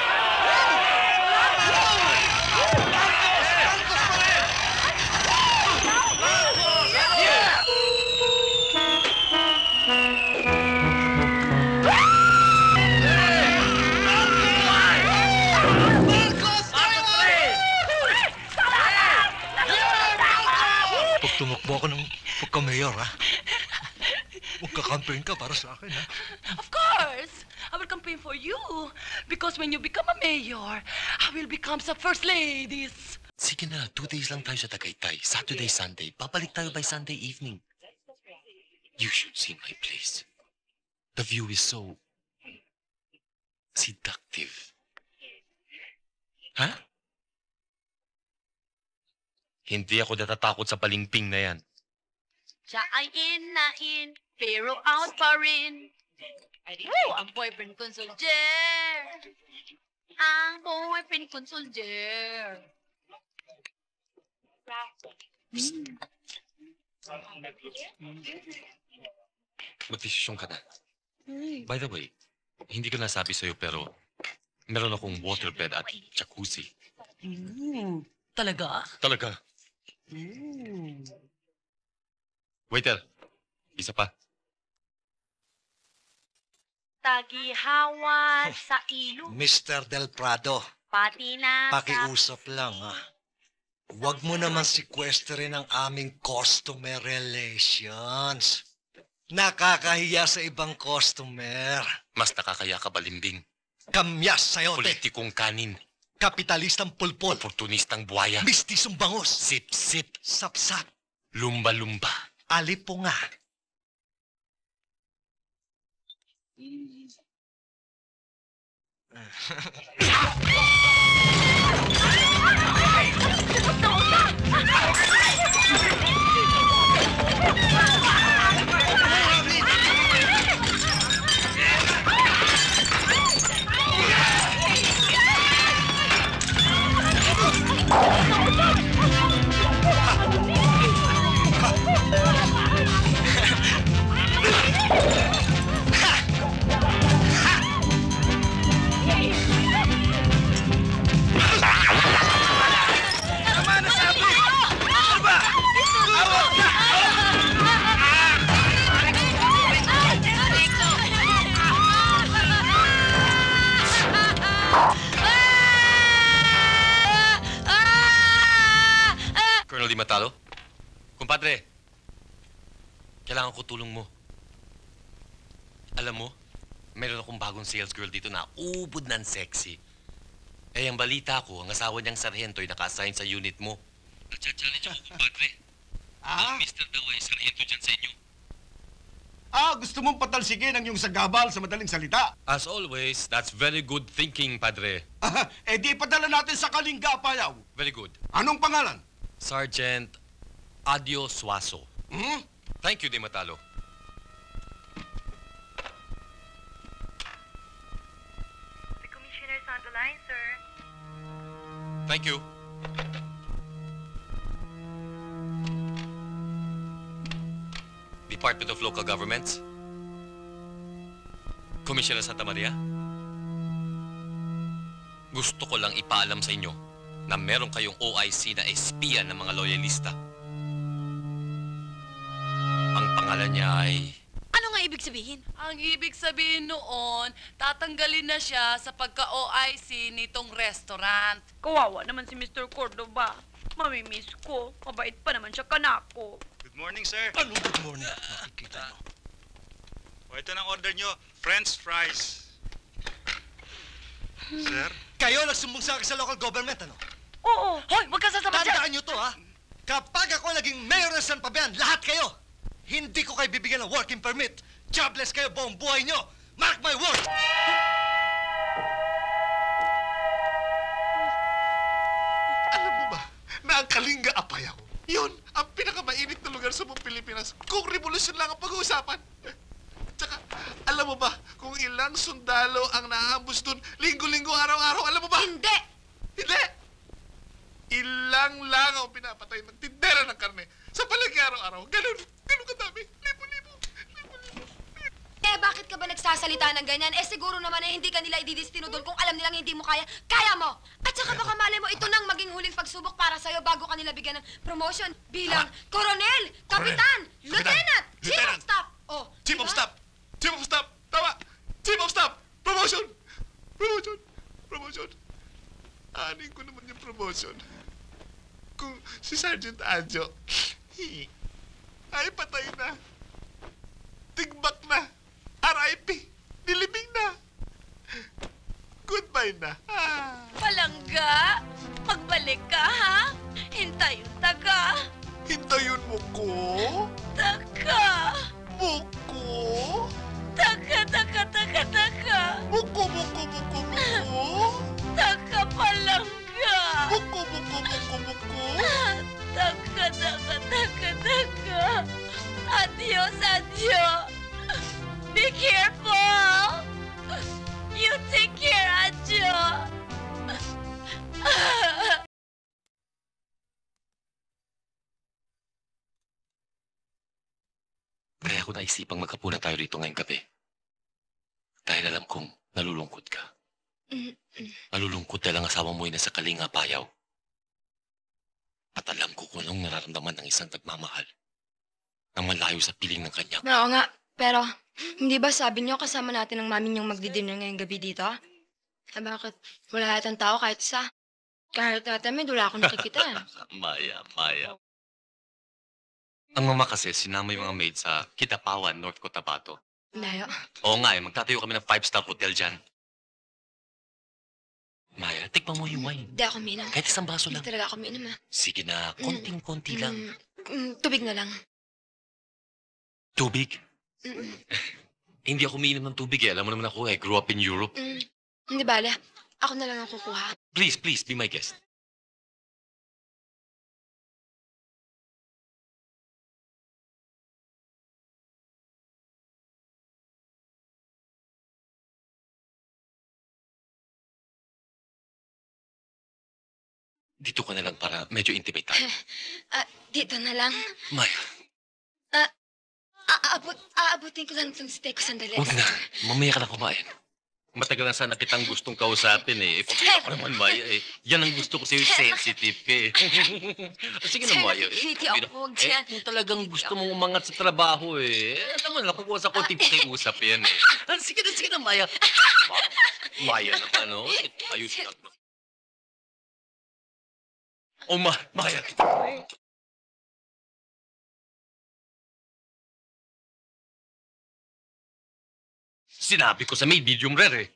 Pag tumakbo ako ng pagka-mayor, ha? Magka-campaign ka para sa akin, ha? Of course! I will campaign for you. Because when you become a mayor, I will become the first ladies. Sige na, 2 days lang tayo sa Tagaytay. Saturday, Sunday. Babalik tayo by Sunday evening. You should see my place. The view is so seductive. Ha? Hindi ako natatakot sa palingping na yan. Siya ay in na in, pero out pa rin. Woo! Ang boyfriend kong soldier. Ang boyfriend kong soldier. Magdesisyon ka na. By the way, hindi ko nasabi sa'yo pero meron akong waterbed at jacuzzi. Talaga? Talaga. Waiter, isa pa. Tagihawa sa ilog. Mr. Del Prado, Pati na pakiusap lang ha. Huwag mo naman sequesterin ang aming customer relations. Nakakahiya sa ibang customer. Mas nakakaya ka balimbing. Kamyas sayote. Politikong kanin. Kapitalistang pulpol. Oportunistang buhaya. Mistisong bangus. Sip-sip. Sapsap. Lumba-lumba. Alipo nga. Colonel Di Matalo? Kumpadre, kailangan ko tulong mo. Alam mo, meron akong bagong sales girl dito na ubod ng sexy. Eh, ang balita ko, ang asawa niyang sarhento ay naka-assign sa unit mo. Nagcha-challenge ako, kumpadre. Ang Mr. daw ay sarhento dyan sa inyo. Gusto mong patalsigin ang iyong sagabal sa madaling salita. As always, that's very good thinking, padre. Di padala natin sa Kalinga, Payaw. Very good. Anong pangalan? Sergeant Adio Suaso. Thank you, Di Matalo. The commissioner's on the line, sir. Thank you. Department of Local Governments. Commissioner Santa Maria. Gusto ko lang ipaalam sa inyo na meron kayong OIC na espiya ng mga loyalista. Ang pangalan niya ay... Ano nga ibig sabihin? Ang ibig sabihin noon, tatanggalin na siya sa pagka-OIC nitong restaurant. Kawawa naman si Mr. Cordoba. Mamimiss ko. Mabait pa naman siya kanako. Good morning, sir. Ano good morning? Nakikita mo. O, ito ng order nyo. French fries. Sir? Kayo nagsumbong sa akin sa local government, ano? Oo. Hoy, wag ka sasama dyan! Tandaan nyo to, ha? Kapag ako naging mayor ng San Fabian, lahat kayo, hindi ko kayo bibigyan ng working permit. Jobless kayo buong buhay nyo. Mark my word! Alam mo ba na ang Kalinga Apayao, yun ang pinakamainit na lugar sa buong Pilipinas kung revolusyon lang ang pag-uusapan. Tsaka, alam mo ba kung ilang sundalo ang naambus dun linggo-linggo, araw-araw? Alam mo ba? Hindi! Hindi! Ilang lang ang pinapatay ng tindera ng karne sa palengke araw-araw. Ganun kadami. Libo-libo. Eh, bakit ka ba nagsasalita ng ganyan? Eh, siguro naman eh, hindi ka nila ididistino doon kung alam nilang hindi mo kaya. Kaya mo! At saka baka malay mo, ito nang maging huling pagsubok para sa'yo bago ka nila bigyan ng promotion bilang koronel, kapitan, lieutenant, chief of staff. Oh, Chief of staff! Chief of staff! Tama! Chief of staff! Promotion! Promotion! Promotion! Anin ko naman yung promotion. Kung si Sergeant Adjo ay patay na. Tigbak na. RIP. Nilibing na. Goodbye na. Palangga, magbalik ka, ha? Hintayin taka. Hintayin mo ko? Taka. Buko? Taka. Buko. Taka palangga. Buko. Taka. Adios. Be careful. You take care, Adjo. Kaya ko naisipang magkapuna tayo rito ngayong gabi. Dahil alam kong nalulungkot ka. Nalulungkot dahil ang asawa mo ay nasa Kalinga, Payaw. At alam ko kung anong nararamdaman ng isang nagmamahal nang malayo sa piling ng kanya. Oo nga, pero hindi ba sabi niyo kasama natin ang mami niyong magdi-dinner ngayong gabi dito? Bakit? Wala lahat ng tao kahit isa. Kahit tatamid, wala akong nakikita. Maya. Ang mama kasi sinama yung mga maid sa Kitapawan, North Cotabato. Layo. Oo nga magtatayo kami ng 5-star hotel dyan. Maya, tikman mo yung wine. Hindi ako minum. Kahit isang baso lang. Hindi talaga ako minum, ha? Sige na, konting-konti lang. Tubig na lang. Tubig? Hindi ako umiinom ng tubig eh. Alam mo naman ako, I grew up in Europe. Hindi bale. Ako na lang ang kukuha. Please, be my guest. Dito ka na lang para medyo intimate tayo. Dito na lang. Maya, Aabutin ko lang itong steak ko sandali. huwag na. Mamaya ka na kumain. Matagal na sana kitang gustong kausapin eh. Ako naman, Maya eh. Yan ang gusto ko sa'yo, sensitive ka eh. Sige na, Maya. Hindi ako, huwag dyan. Kung talagang gusto mong umangat sa trabaho eh. Alam mo na, kukuha sa konting pakiusap yan eh. Sige na, Maya. Maya naman, no? Ayos lang. Maya. Sinabi ko sa may medium rare eh.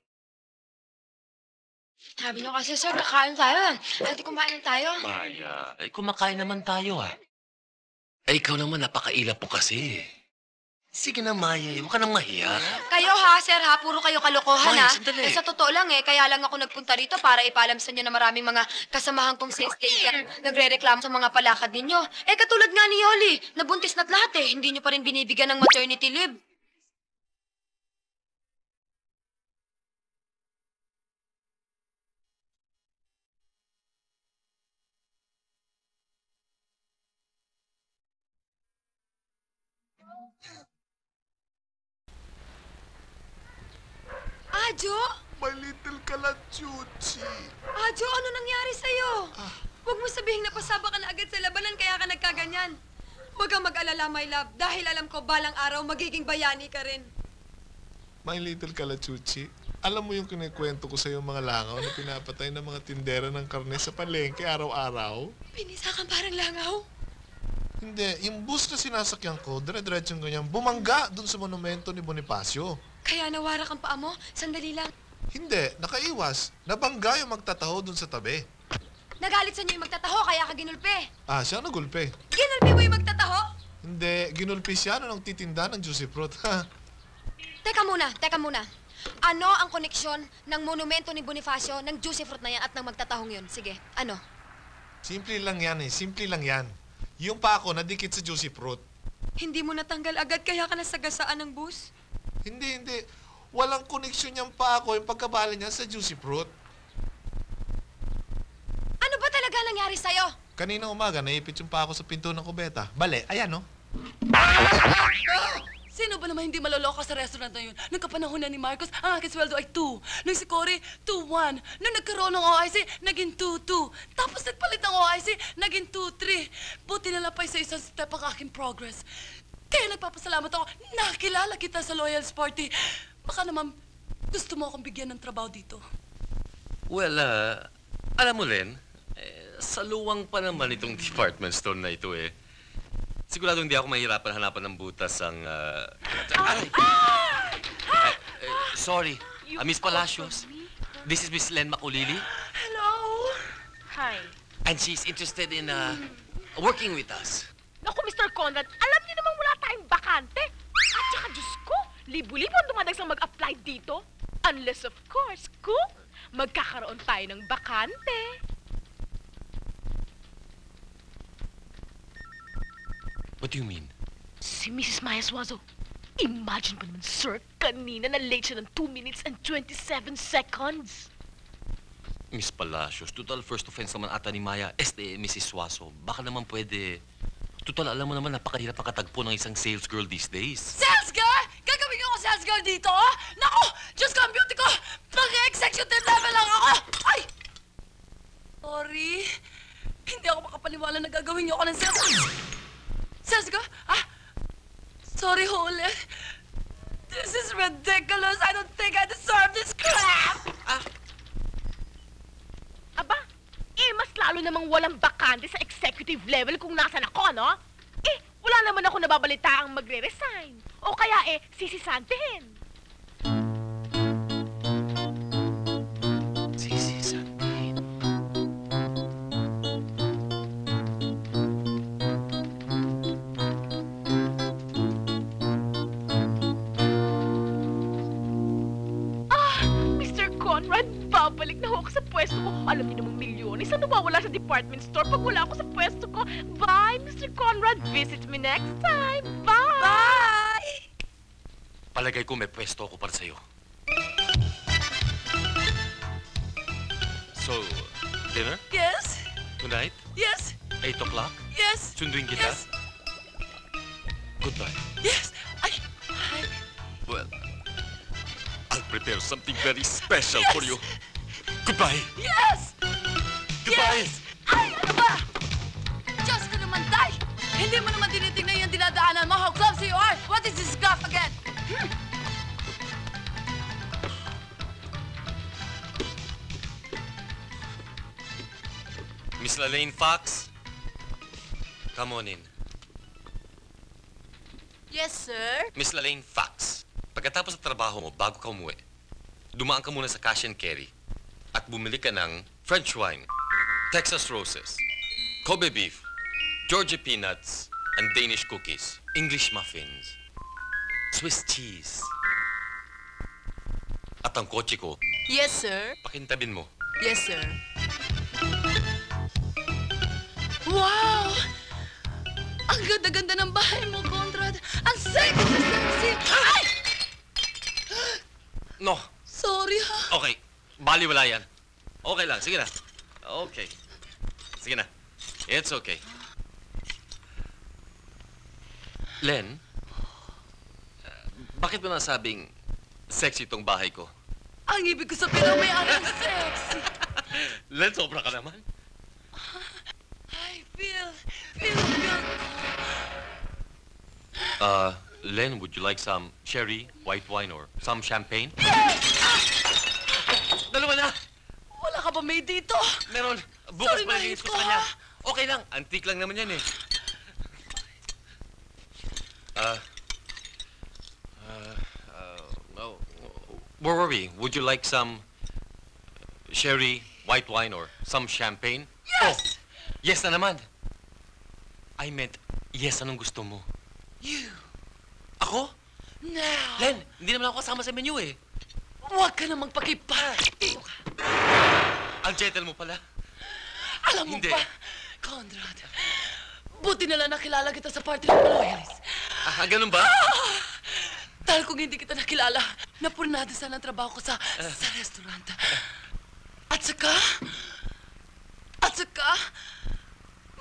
Sabi niyo kasi, sir, kakain tayo. Dati kumain tayo. Maya, kumakain naman tayo ah. Ikaw naman, napakailap po kasi. Sige na, Maya, huwag ka nang mahiya. Kayo ha, sir ha, puro kayo kalokohan Maya, ha. sandali. Sa totoo lang kaya lang ako nagpunta rito para ipaalam sa inyo na maraming mga kasamahan kong sales nagre-reklamo sa mga palakad ninyo. Katulad nga ni Yoli, nabuntis na't lahat hindi nyo pa rin binibigyan ng maternity leave. Adjo? My little kalachuchi. Adjo, ano nangyari sa'yo? Huwag mo sabihin na pasaba ka na agad sa labanan kaya ka nagkaganyan. Huwag kang mag-alala, my love, dahil alam ko balang araw magiging bayani ka rin. My little kalachuchi, alam mo yung kinikwento ko sa yung mga langaw na pinapatay ng mga tindera ng karne sa palengke araw-araw? Pinisa kang parang langaw? Hindi, yung bus na sinasakyan ko, dire-diretsong ganyan, bumangga dun sa monumento ni Bonifacio. Kaya nawara kang paa mo? Sandali lang. Hindi, nakaiwas. Nabangga yung magtataho dun sa tabi. Nagalit sa inyo yung magtataho, kaya ka ginulpe. Siya nagulpe. Ginulpe mo yung magtataho? Hindi, ginulpe siya nung titinda ng juicy fruit. Teka muna. Ano ang koneksyon ng monumento ni Bonifacio ng juicy fruit na yan at ng magtatahong yun? Sige, ano? Simple lang yan. Yung pa ako nadikit sa juicy fruit. Hindi mo natanggal agad kaya ka nasagasaan ng bus? Hindi. Walang koneksyon niyang pa ako yung pagkabali niya sa juicy fruit. Ano ba talaga nangyari sa'yo? Kanina umaga, naipit yung pa ako sa pinto ng kubeta. Bale, ayan no? Sino ba naman hindi maloloka sa restaurant na yun? Nung kapanahonan ni Marcos, ang aking sweldo ay 2. Nung si Cory, 2-1. Nung nagkaroon ng OIC, naging 2-2. Tapos nagpalit ng OIC, naging 2-3. Buti na lang pa isa-isang step ang aking progress. Kaya nagpapasalamat ako, nakilala kita sa Loyals Party. Baka naman gusto mo akong bigyan ng trabaho dito. Well, alam mo, Len, saluwang pa naman itong department store na ito eh. Sigurado hindi ako mahirapan hanapan ng butas ang... sorry, Miss Palacios. This is Miss Len Maculili. Hello? Hi. And she's interested in working with us. Naku, Mr. Conrad, alam niyo namang wala tayong bakante. At saka, Diyos ko, libo-libo ang dumadagsang mag-apply dito. Unless, of course, kung magkakaroon tayo ng bakante. What do you mean? Si Mrs. Maya Suazo. Imagine mo naman, sir, kanina na late siya ng 2 minutes and 27 seconds. Miss Palacios, total first offense naman ata ni Maya, Mrs. Suazo. Baka naman pwede... Total, alam mo naman, napakahirap makatagpo ng isang sales girl these days. Sales girl? Gagawin niyo ako sales girl dito? Naku! Diyos ko, ang beauty ko! Pag-executive level lang ako! Ay! Sorry. Hindi ako makapaniwala na gagawin niyo ako ng sales... Sales girl? Sorry, Hole. This is ridiculous. I don't think I deserve this crap! Aba, mas lalo namang walang bakante sa executive level kung nasan ako, no? Wala naman ako nababalita ang magre-resign. O kaya, sisisantihin. Sisisantihin? Mr. Conrad, babalik na ako sa pwesto ko. Alam niyo namang milyones ang nawawala sa department store pag wala ako sa pwesto ko. Bye, Mr. Conrad. Visit me next time. Bye! Bye! Palagay ko may pwesto ako para sa'yo. So, dinner? Yes? Tonight? Yes? 8 o'clock? Yes? Sunduin kita? Yes? Goodbye. Yes? Well, I'll prepare something very special Yes! for you. Goodbye. Yes! Goodbye. Yes! Ay, ano ba? Diyos ko naman, Day! Hindi mo naman tinitingnan yung dinadaanan mo. How clumsy you are! What is this stuff again? Miss Lalaine Fox, come on in. Yes, sir? Miss Lalaine Fox, pagkatapos sa trabaho mo, bago ka umuwi, dumaan ka muna sa cash and carry at bumili ka ng French wine, Texas roses, Kobe beef, Georgia peanuts, and Danish cookies, English muffins, Swiss cheese. At ang kotse ko, Yes, sir? pakintabin mo. Yes, sir. Wow! Ang ganda-ganda ng bahay mo, Conrad. Ang sexy! Ay! No. Sorry, ha? Okay. Bali, wala yan. Okay lang. Sige na. Okay. Sige na. It's okay. Len, bakit mo nasabing sexy itong bahay ko? Ang ibig ko sabihin may ang sexy. Len, sobra ka naman. I feel good. Len, would you like some sherry, white wine, or some champagne? Dalawa na! Wala ka ba may dito? Meron. Bukas Sorry, pa nagigit ko nahit sa kanya. Okay lang. Antique lang naman yan eh. Where were we? Would you like some sherry, white wine, or some champagne? Yes! Oh, yes na naman. I meant, yes, anong gusto mo? You. Ako? Now. Len, hindi naman ako kasama sa menu eh. Huwag ka na magpakipatiyo ka. Ang gentle mo pala. Alam mo Hindi. ba, Conrad, buti na lang nakilala kita sa party ng Maloyaris. Ganun ba? Dahil kung hindi kita nakilala, napurnado sana ang trabaho ko sa restaurant. At saka,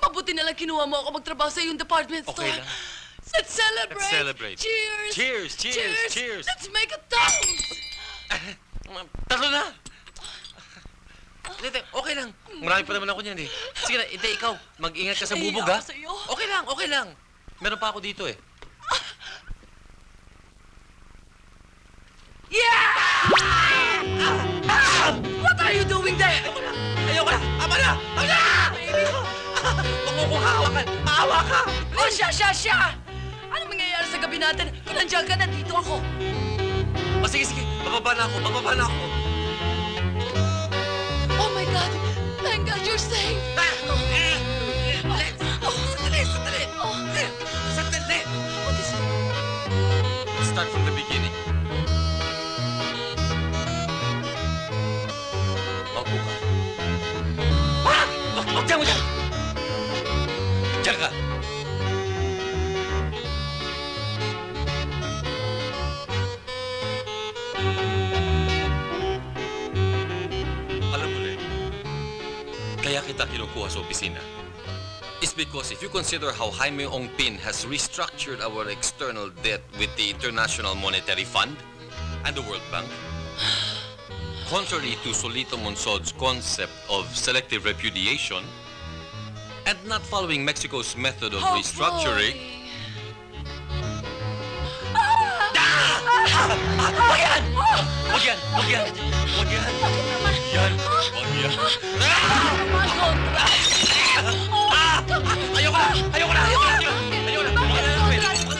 mabuti na lang kinuha mo ako magtrabaho sa iyong department store. Okay lang. Let's celebrate! Let's celebrate. Cheers! Cheers, cheers, cheers. Let's make a toast! Tatlo na! Hindi, okay lang. Marami pa naman ako niyan eh. Sige na, hindi, ikaw. Mag-ingat ka sa bubog, ha? Ako sa'yo. Okay lang, okay lang. Meron pa ako dito eh. Yeah! What are you doing there? Ayoko na! Ama na! Ama! Huwag mo kong hawakan! Maawa ka! Oh, siya! Ano mangyayari sa gabi natin? Kung nandiyan ka, nandito ako. Sige. Bababa na ako. Oh my God! Thank God you're safe. Sandali! What is it? Start from the beginning. Maupo ka. Huwag dyan mo dyan! Diyan ka! Alam mo, Len, kaya kita kinukuha sa opisina. It's because if you consider how Jaime Ongpin has restructured our external debt with the International Monetary Fund and the World Bank, contrary to Solito Monsod's concept of selective repudiation, and not following Mexico's method of restructuring... Wag yan! Wag yan! Wag yan! Wag yan! Yan! Wag yan! Ayoko na! Ayoko na! Ayoko na! Ayoko na!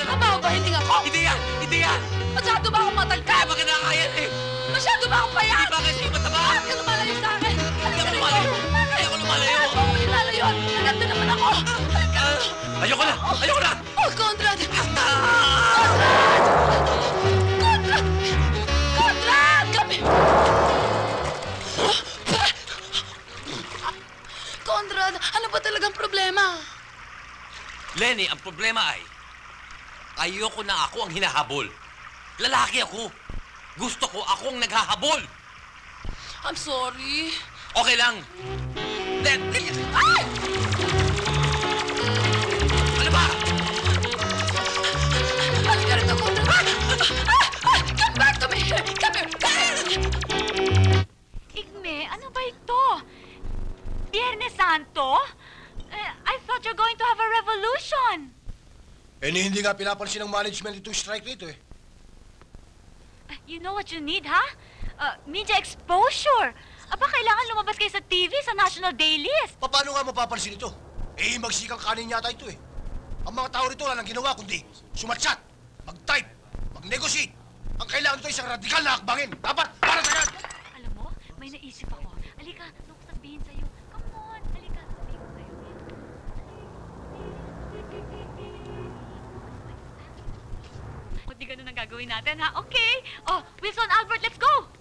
Mababa, hindi nga ako. Hindi yan! Hindi yan! Masyado ba akong matagkad? Kaya ba kinakayan eh? Masyado ba akong payat? Hindi ba kasi mataba? Bakit ka lumalayo sa akin? Hindi ako lumalayo! Hindi ako lumalayo! Bakit ako nilalayo? Naganda naman ako! Ayoko na! Ayoko na! Oh, Conrad! Conrad! Conrad! Kami! Conrad, ano ba talagang problema? Lenny, ang problema ay ayoko na ako ang hinahabol. Lalaki ako. Gusto ko ako ang naghahabol. I'm sorry. Okay lang. Ay! Ano ba? Halika rito, Conrad! Come back to me! Come here! Igme, ano ba ito? Biyernes Santo? I thought you're going to have a revolution. Hindi nga pinapansin ng management itong strike rito eh. You know what you need, ha? Media exposure. Aba, kailangan lumabas kayo sa TV, sa national dailies. Paano nga mapapansin ito? Magsikang kanin yata ito eh. Ang mga tao rito wala nang ginawa kundi sumatsat, mag-type, mag-negotiate. Ang kailangan ito isang radikal na hakbangin. Dapat, para sa yan! Alam mo, may naisip ako. Halika, ano ko sabihin sa'yo? Come on, halika, sabihin ko sa'yo. Di ganun ang gagawin natin, ha? Okay. Oh, Wilson, Albert, let's go!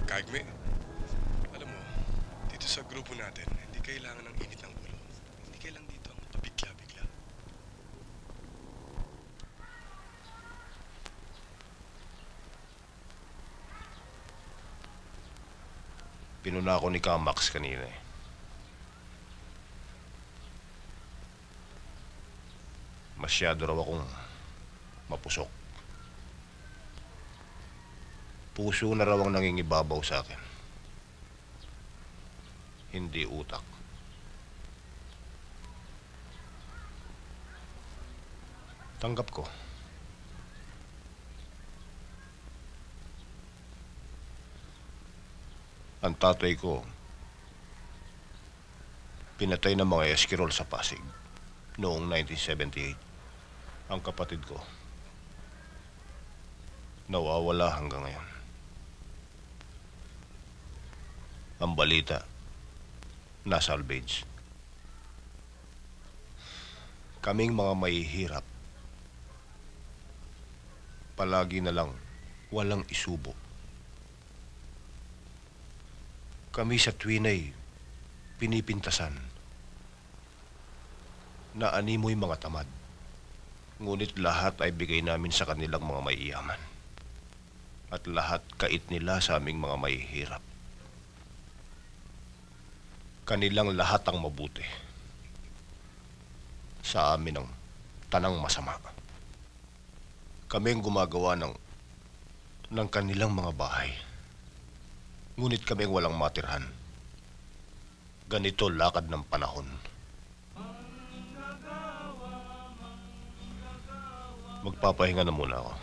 Kagme, alam mo, dito sa grupo natin, hindi kailangan ng init ng ulo. Hindi kailangan dito ang pabigla-bigla. Pinuna ako ni Kamax kanina eh. Masyado raw akong mapusok. Puso na raw ang nangingibabaw sa akin. Hindi utak. Tanggap ko. Ang tatay ko, pinatay ng mga Esquirol sa Pasig noong 1978. Ang kapatid ko, nawawala hanggang ngayon. Ang balita, nasalvage. Kaming mga mahihirap, palagi na lang walang isubo. Kami sa tuwinay pinipintasan na animoy mga tamad. Ngunit lahat ay bigay namin sa kanilang mga maiyaman. At lahat kait nila sa aming mga mahihirap. Kanilang lahat ang mabuti. Sa amin ang tanang masama. Kami ang gumagawa ng kanilang mga bahay. Ngunit kami ang walang matirhan. Ganito lakad ng panahon. Magpapahinga na muna ako.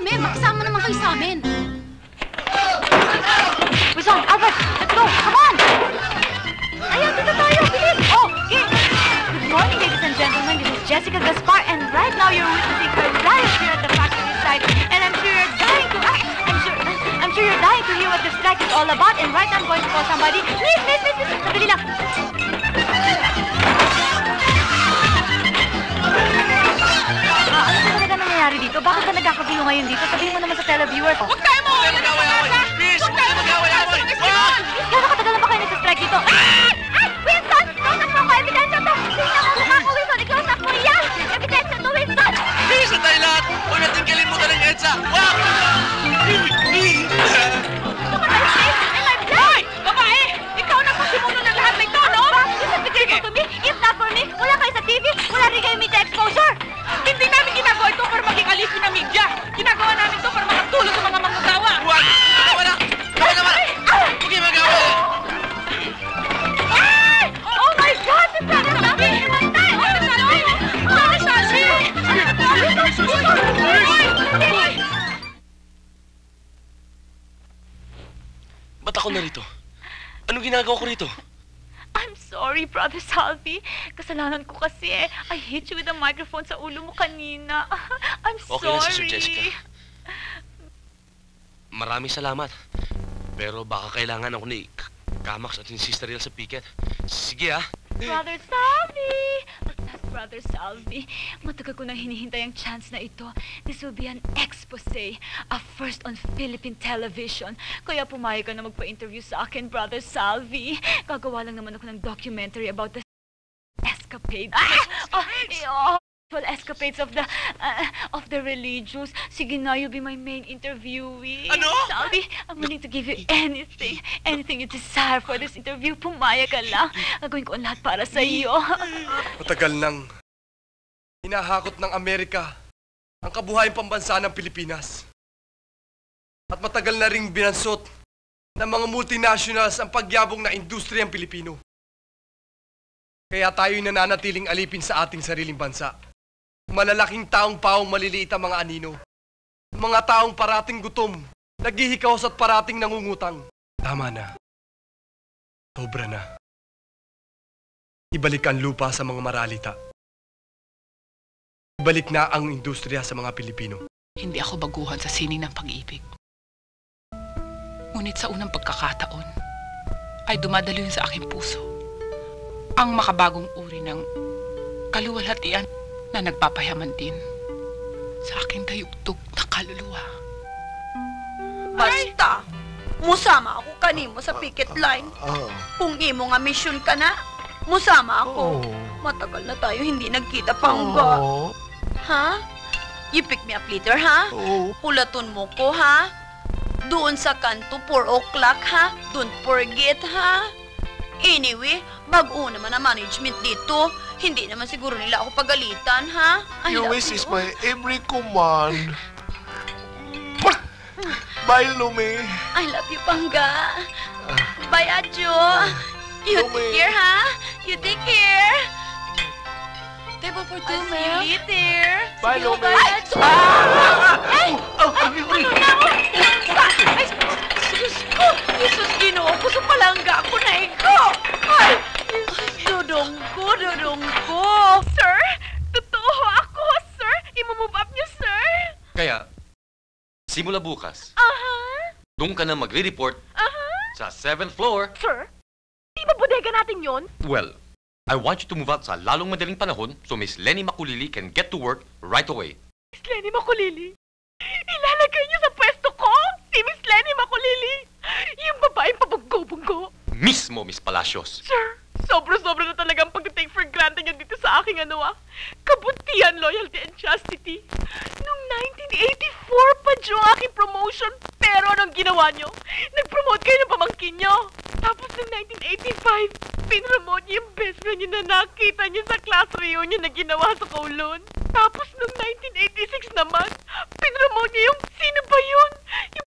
kami. Makasama naman kayo sa amin. Wilson, Albert, let's go. Come on! Ayan, dito tayo. Bilis! Oh, okay. Good morning, ladies and gentlemen. This is Jessica Gaspar, and right now you're witnessing a riot here at the factory site. And I'm sure you're dying to... I'm sure you're dying to hear what this strike is all about. And right now I'm going to call somebody. Please! Sandali lang. Ano ba talaga nangyayari dito? Bakit ka nagkakagulo ngayon dito? Sabihin mo naman sa televiewers. Huwag tayo mawala ng pag-asa! Please! Huwag tayo mag-away-away! Gano'ng katagal na ba kayo nagsistrike dito? Winston! Close up mo ako! Ebidensya to! Tingnan mo mukha ko, Wilson! I-close up mo yan! Ebidensya to, Winston! Please, sa tayo lahat! Huwag natin kalimutan ng EDSA! Wag! Hoy! Babae! Ikaw na pasimuno ng lahat ng ito, no? Sige! If not for me, wala kayo sa TV, wala rin kayo media exposure! Hindi namin ginagawa ito para maging alipin ng media. Ginagawa namin ito para makatulong sa mga manggagawa. Wag! Wala! Huwag magawa! Oh my God! Sana sabi! Himantay! Sana sabi! Ba't ako narito? Anong ginagawa ko rito? I'm sorry, Brother Salvi. Kasalanan ko kasi eh. I hit you with a microphone sa ulo mo kanina. I'm Okay lang, sorry. Sister Jessica. Maraming salamat. Pero baka kailangan ako ni Kamax at ni Sister Riel sa picket. Sige Brother Salvi! At last, Brother Salvi, matagal ko nang hinihintay ang chance na ito. This will be an expose, a first on Philippine television. Kaya pumayag ka na magpa-interview sa akin, Brother Salvi. Gagawa lang naman ako ng documentary about the escapades. Escapades of the religious. Sige na, you'll be my main interviewee. Ano? Salvi, I'm willing to give you anything you desire for this interview. Pumayag ka lang. Gagawin ko ang lahat para sa iyo. Matagal nang hinahakot ng Amerika ang kabuhayang pambansa ng Pilipinas. At matagal na ring binansot ng mga multinationals ang pagyabong na industriyang Pilipino. Kaya tayo'y nananatiling alipin sa ating sariling bansa. Malalaking taong paong maliliit ang mga anino. Mga taong parating gutom, naghihikaos at parating nangungutang. Tama na. Sobra na. Ibalik ang lupa sa mga maralita. Ibalik na ang industriya sa mga Pilipino. Hindi ako baguhan sa sining ng pag-ibig. Ngunit sa unang pagkakataon, ay dumadalo sa aking puso ang makabagong uri ng kaluwalhatian na nagpapayaman din sa aking dayugtog na kaluluwa. Basta, musama ako kanimo sa picket line. Kung imo nga mission ka na, musama ako. Matagal na tayo hindi nagkita pangga. Ha? You pick me up later, ha? Hulaton mo ko, ha? Doon sa kanto, 4 o'clock, ha? Don't forget, ha? Anyway, bago naman ang management dito. Hindi naman siguro nila ako pagalitan, ha? Your wish is my every command. Bye, Lumi. I love you, Pangga. Bye, Adjo. You take care, ha? You take care. Table for two, ma'am. See you later. Bye, Lumi. Bye, Adjo. Ay! Ano na ako? Ay! Diyos ko! Jesus, Ginoo ko sa palangga ko na ikaw! Ay! Dudong ko! Sir, totoo ako, sir. I-move up niyo, sir. Kaya, simula bukas, doon ka na magre-report sa 7th floor. Sir, di ba bodega natin yon? Well, I want you to move out sa lalong madaling panahon so Miss Lenny Makulili can get to work right away. Miss Lenny Makulili? Ilalagay niyo sa pwesto ko? Si Miss Lenny Makulili? Yung babaeng pabunggo-bunggo? Mismo, Miss Palacios. Sir, sobra-sobra na talaga ang pag-take for granted niyo dito sa aking kabutihan, loyalty, and chastity. Noong 1984 pa, Joe, aking promotion. Pero anong ginawa niyo? Nag-promote kayo ng pamangkin niyo. Tapos noong 1985, pinromote niyo yung best friend niyo na nakita niyo sa class reunion na ginawa sa Kowloon. Tapos noong 1986 naman, pinromote niyo yung sino ba yun? Yung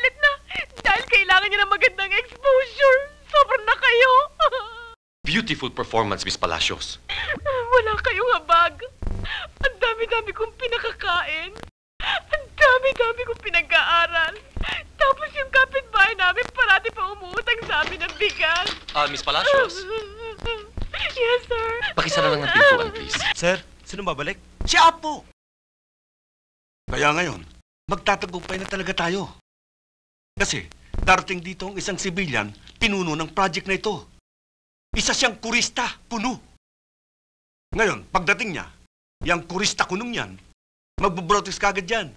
na dahil kailangan niya ng magandang exposure. Sobrang na kayo. Beautiful performance, Miss Palacios. Wala kayong habag. Ang dami-dami kong pinakakain. Ang Dami-dami kong pinag-aaral. Tapos yung kapitbahay namin parati pa umuutang sa amin ng bigas. Miss Palacios, Yes, sir. pakisara lang ng pintuan, please. Sir, sino babalik? Si Apo! Kaya ngayon, magtatagumpay na talaga tayo. Kasi, darating dito ang isang civilian, pinuno ng project na ito. Isa siyang kurista, puno. Ngayon, pagdating niya, yung kurista kunong yan, magbo-broadcast kagad yan.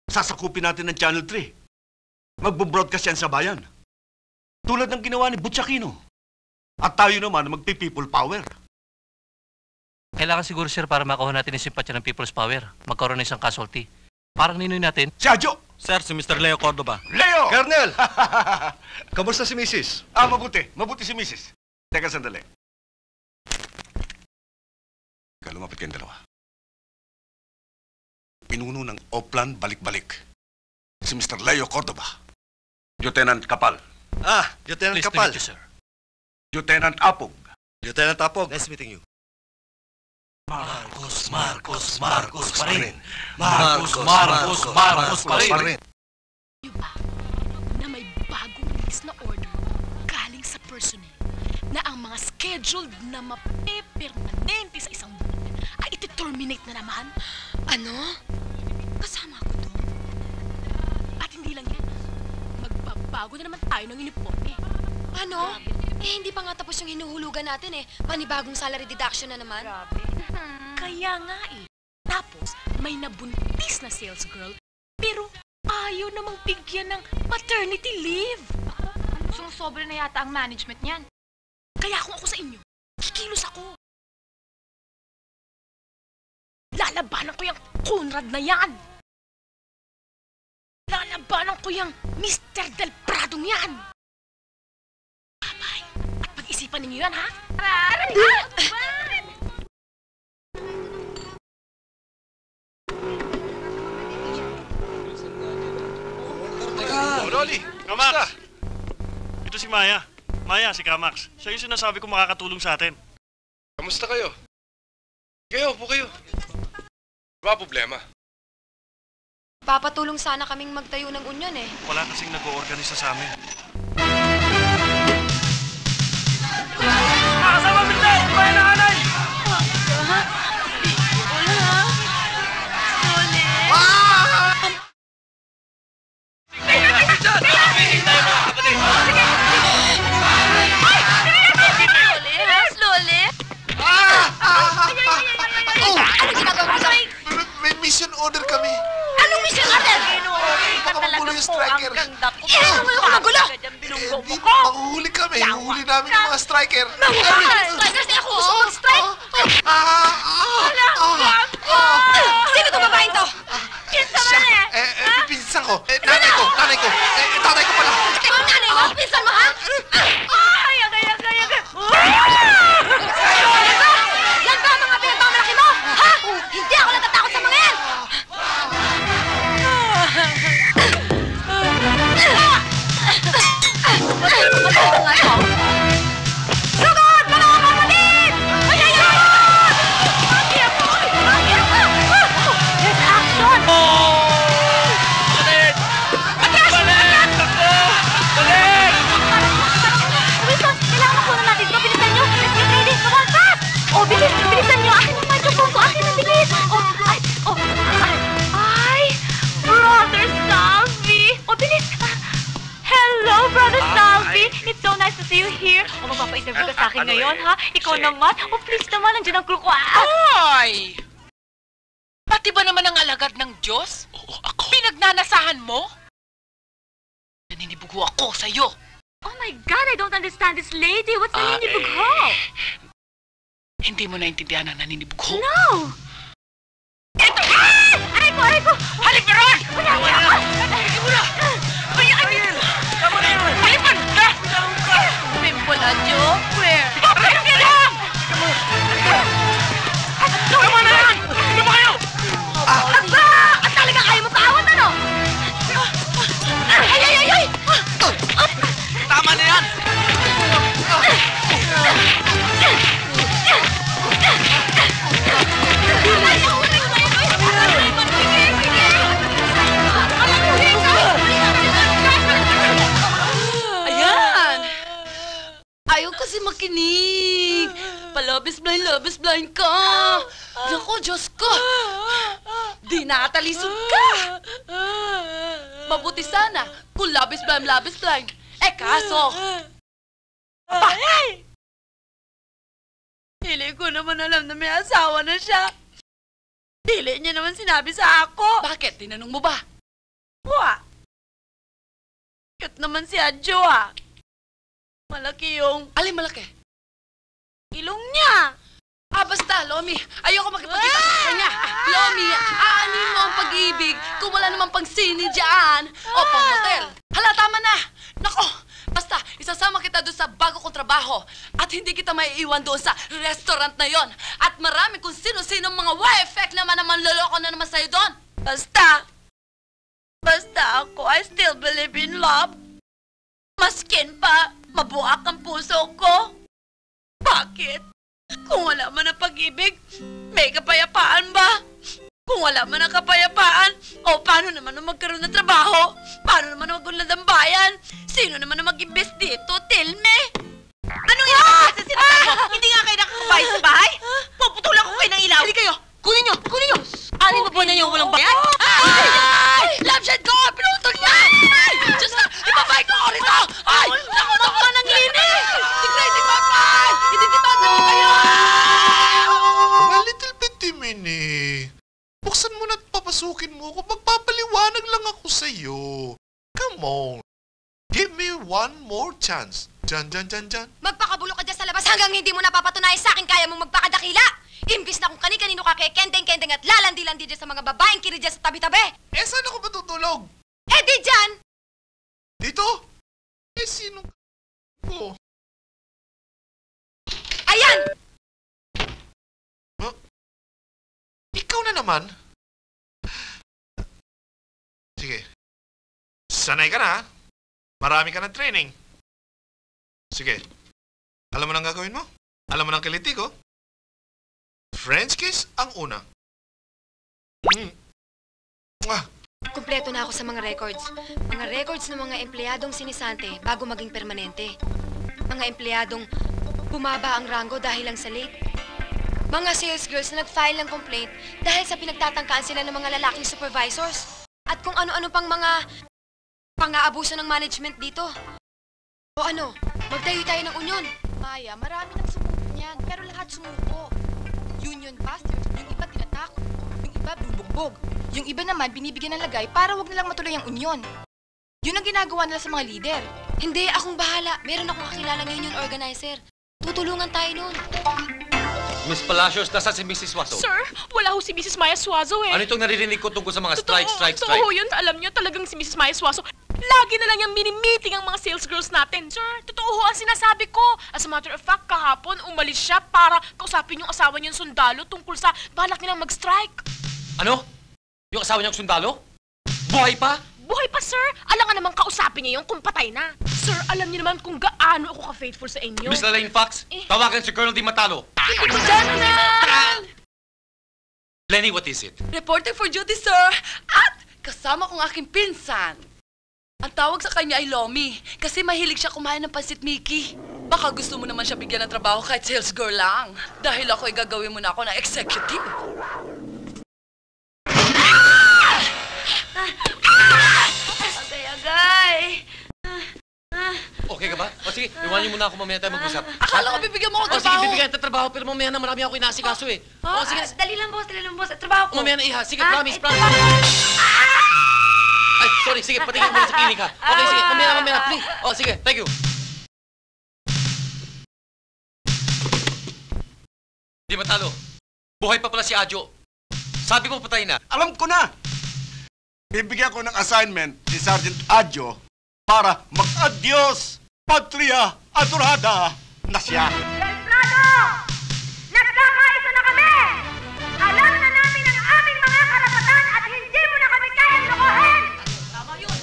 Sasakupin natin ng Channel 3. Magbo-broadcast yan sa bayan. Tulad ng ginawa ni Butch Aquino. At tayo naman magpi-people power. Kailangan siguro, sir, para makuha natin yung simpatya ng People's Power. Magkaroon ng isang casualty. Parang ninoy natin. Si Adjo! Sir, si Mr. Leo Cordoba. Leo! Colonel! Kamusta si Mrs.? Mabuti. Mabuti si Mrs. Teka sandali. Ika, lumapit kayong dalawa. Pinuno ng Oplan balik-balik. Si Mr. Leo Cordoba. Lieutenant Kapal. Lieutenant Pleased to Kapal. meet you, sir. Lieutenant Apog. Lieutenant Apog. Nice meeting you. Marcos pa rin. Marcos pa rin. Na may bagong release na order galing sa personnel na ang mga scheduled na mape-permanente sa isang buwan ay iti-terminate na naman. Ano? Kasama ko to. At hindi lang yan, magbabago na naman tayo ng uniforme. Ano? Hindi pa nga tapos yung hinuhulugan natin eh. Panibagong salary deduction na naman. Kaya nga eh. Tapos, may nabuntis na sales girl, pero ayaw namang bigyan ng maternity leave. Sumusobra na yata ang management niyan. Kaya kung ako sa inyo, kikilos ako. Lalabanan ko yung Conrad na yan. Lalabanan ko yung Mr. Del Pradong yan. Babay. At pag-isipan ninyo yan, ha? Rolly, Kamax! Ito si Maya. Maya, si Kamax. Siya yung sinasabi ko makakatulong sa atin. Kamusta kayo? Kayo, upo kayo. Diba problema? Papatulong sana kaming magtayo ng union eh. Wala kasing nag-oorganisa sa amin. Nakasama Minday! Bayan ng anay! Ano ginagawa mo sa... May mission order kami. Anong mission order? Makagulo yung striker. Ano ka magulo? Hindi, mahuhuli kami. Huhuli namin yung mga striker. Strikers niya ako! Gusto mag-strike? Sino itong babaeng to? Pinsan ko. Nanay ko. Tatay ko pala. Ang nanay mo? Pinsan mo, ha? Yan ba ang mga pinagmamalaki mo? Ha? Hindi ako natatakot sa mga yan! Sugod! Mga kapatid! There's action! Wilson, kailangan makuha natin ito. Bilisan nyo! Let's get ready! Come on, fast! Oh, bilisan nyo! Akin ang microphone ko! Akin ang bilis! Ay! Brother Salvi! Oh, bilis! Hello, Brother Salvi! It's so nice to see you here. Oh, magpapa-interview ka sa akin ngayon, ha? Ikaw naman. Oh, please naman, nandiyan ang crew ko. Ay! Pati ba naman ang alagad ng Diyos? Oo, ako. Pinagnanasahan mo? Naninibugho ako sa'yo. Oh my God, I don't understand this lady. What's naninibugho? Hindi mo naintindihan ang naninibugho? No! Ito! Ah! Aray ko! Halip na ron! Wala ako! Halip mo na! Tama na yun! Halipan! Pimple a joke, where? Pero kailang! Tama na yan! Ano ba kayo? Aba! At talaga kayo mapawat, ano? Ay! Tama na yan! labis blind ka! Naku, Diyos ko! Di natalisod ka! Mabuti sana kung labis blind. Eh, kaso... Hindi ko naman alam na may asawa na siya. Dili niya naman sinabi sa ako. Bakit? Tinanong mo ba? Wa. Cute naman si Adjo, ah. Malaki yung... Alin malaki? Ilong niya. Basta, Lomi. Ayoko makipagkita sa kanya. Lomi, aanin mo ang pag-ibig kung wala namang pang-sini dyan. O pang-hotel. Hala, tama na. Nako, basta, isasama kita doon sa bago kong trabaho. At hindi kita maiiwan doon sa restaurant na yon. At marami kung sino-sino mga Y-effect naman loloko na naman sa'yo doon. Basta ako, I still believe in love. Maskin pa, mabuak ang puso ko. Bakit? Kung wala man ang pag-ibig, may kapayapaan ba? Kung wala man ang kapayapaan, paano naman ang magkaroon ng trabaho? Paano naman ang magunlad ang bayan? Sino naman ang mag-imbest dito? Tell me! Anong ilagay sa sinasabi mo? Hindi nga kayo nakakabay sa bahay? Puputulan ko kayo ng ilaw! Hindi kayo! Kunin nyo! Anin mo po na yung walang bayan? Lampshade ko! Pinutol niya! Diyos na! Ibabay ko ako rito! Naku ng linis! Tigray pa! Hindi kita naman kayo! A little bit timini. Buksan mo na't papasukin mo ako. Magpapaliwanag lang ako sa'yo. Come on. Give me one more chance. Dyan. Magpakabulo ka dyan sa labas hanggang hindi mo napapatunayan sa akin kaya mong magpakadakila. Imbis na kung kani-kanino ka kay kendeng-kendeng at lalandi-landi dyan sa mga babaeng kiri dyan sa tabi-tabi. Saan ako matutulog? Di dyan! Dito? Sino ko? Ayan! Ikaw na naman? Sige. Sanay ka na, ha? Marami ka ng training. Sige. Alam mo nang gagawin mo? Alam mo nang kiliti ko? French kiss ang una. Kumpleto na ako sa mga records. Mga records ng mga empleyadong sinisante bago maging permanente. Mga empleyadong bumaba ang rango dahil lang sa late. Mga sales girls na nag-file ng complaint dahil sa pinagtatangkaan sila ng mga lalaking supervisors. At kung ano-ano pang mga pang-aabuso ng management dito. O ano, magtayo tayo ng union. Maya, marami nang sumuko niyan, pero lahat sumuko. Union busters, yung iba tinatakot, yung iba binubugbog. Yung iba naman binibigyan ng lagay para wag nilang matuloy ang union. Yun ang ginagawa nila sa mga leader. Hindi, akong bahala. Meron akong kakilalang union organizer. Tutulungan tayo nun. Miss Palacios, nasa si Mrs. Suazo? Sir, wala ho si Mrs. Maya Suazo eh. Ano itong naririnig ko tungkol sa mga strike? Totoo yun. Alam niyo, talagang si Mrs. Maya Suazo, lagi na lang yung mini-meeting ang mga sales girls natin. Sir, totoo ho ang sinasabi ko. As a matter of fact, kahapon, umalis siya para kausapin yung asawa niyang sundalo tungkol sa balak nilang mag-strike. Ano? Yung asawa niyang sundalo? Buhay pa? Buhay pa, sir. Alangan naman kausapin niya yung kung patay na. Sir, alam niyo naman kung gaano ako ka-faithful sa inyo. Miss Lalaine Fox, tawagan si Colonel Di Matalo. General! Lenny, what is it? Reporting for duty, sir. At kasama kong aking pinsan. Ang tawag sa kanya ay Lomi kasi mahilig siya kumain ng pansit Mickey. Baka gusto mo naman siya bigyan ng trabaho kahit sales girl lang. Dahil ako ay gagawin mo na ako ng executive. Agay! Okay ka ba? O sige, iwan niyo muna ako, mamaya tayo mag-usap. Akala ko bibigyan mo ako O trabaho. sige, bibigyan kita trabaho, pero mamaya na marami ako inaasikaso eh. O sige, Dali lang, boss. Trabaho ko. mamaya na iha. Sige, promise. Ay, sorry, sige, patingin mo na sa klinik ha. Okay, sige, mamaya na, please. O sige, thank you. Di Matalo, buhay pa pala si Adjo. Sabi mo patay na. Alam ko na! Bibigyan ko ng assignment si Sergeant Adjo para mag-adyos, patria, adorada na siya. Templado! Nagkakaisa na kami! Alam na namin ang aming mga karapatan at hindi mo na kami kayang lokohin! Tama yun!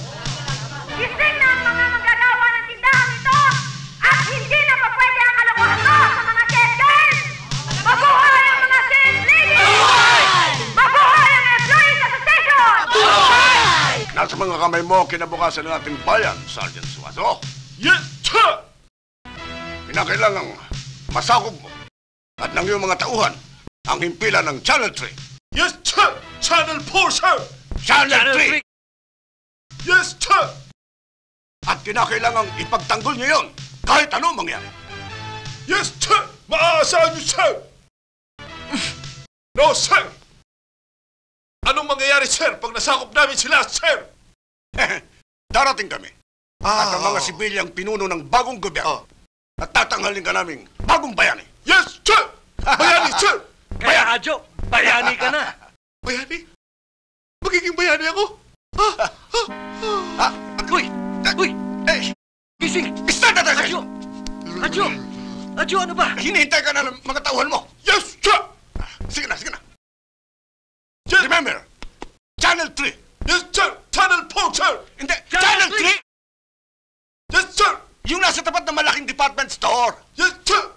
Gising na ang mga manggagawa ng tindahang ito at hindi na pa pwede ang kalokohan mo sa mga sales! Mabuhay ang mga sales ladies! Mabuhay ang employees association! Nasa mga kamay mo kinabukasan ng ating bayan, Sergeant Suazo. Yes, sir! Kinakailangang masakop mo at ng iyong mga tauhan ang himpilan ng Channel 3. Yes, sir! Channel 4, sir! Channel 3! Yes, sir! At kinakailangang ipagtanggol niyo yon kahit ano mangyari. Yes, sir! Maaasahan niyo, sir! No, sir! Anong mangyayari, sir, pag nasakop namin sila, sir? Darating kami. At ang mga sibilyang pinuno ng bagong gobyerno. At tatanghalin ka naming bagong bayani. Yes, sir! Bayani, sir! Kaya, Adjo, bayani ka na. Bayani? Magiging bayani ako? Uy! Uy! Eh! Gising! Start na tayo! Adjo! Adjo! Adjo, ano ba? Hinihintay ka na ng mga tauhan mo. Yes, sir! Sige na, sige na. Remember, Channel 3. Yes, sir! Channel 4, sir! Hindi, Channel 3! Yes, sir! Yung nasa tapat ng malaking department store. Yes, sir!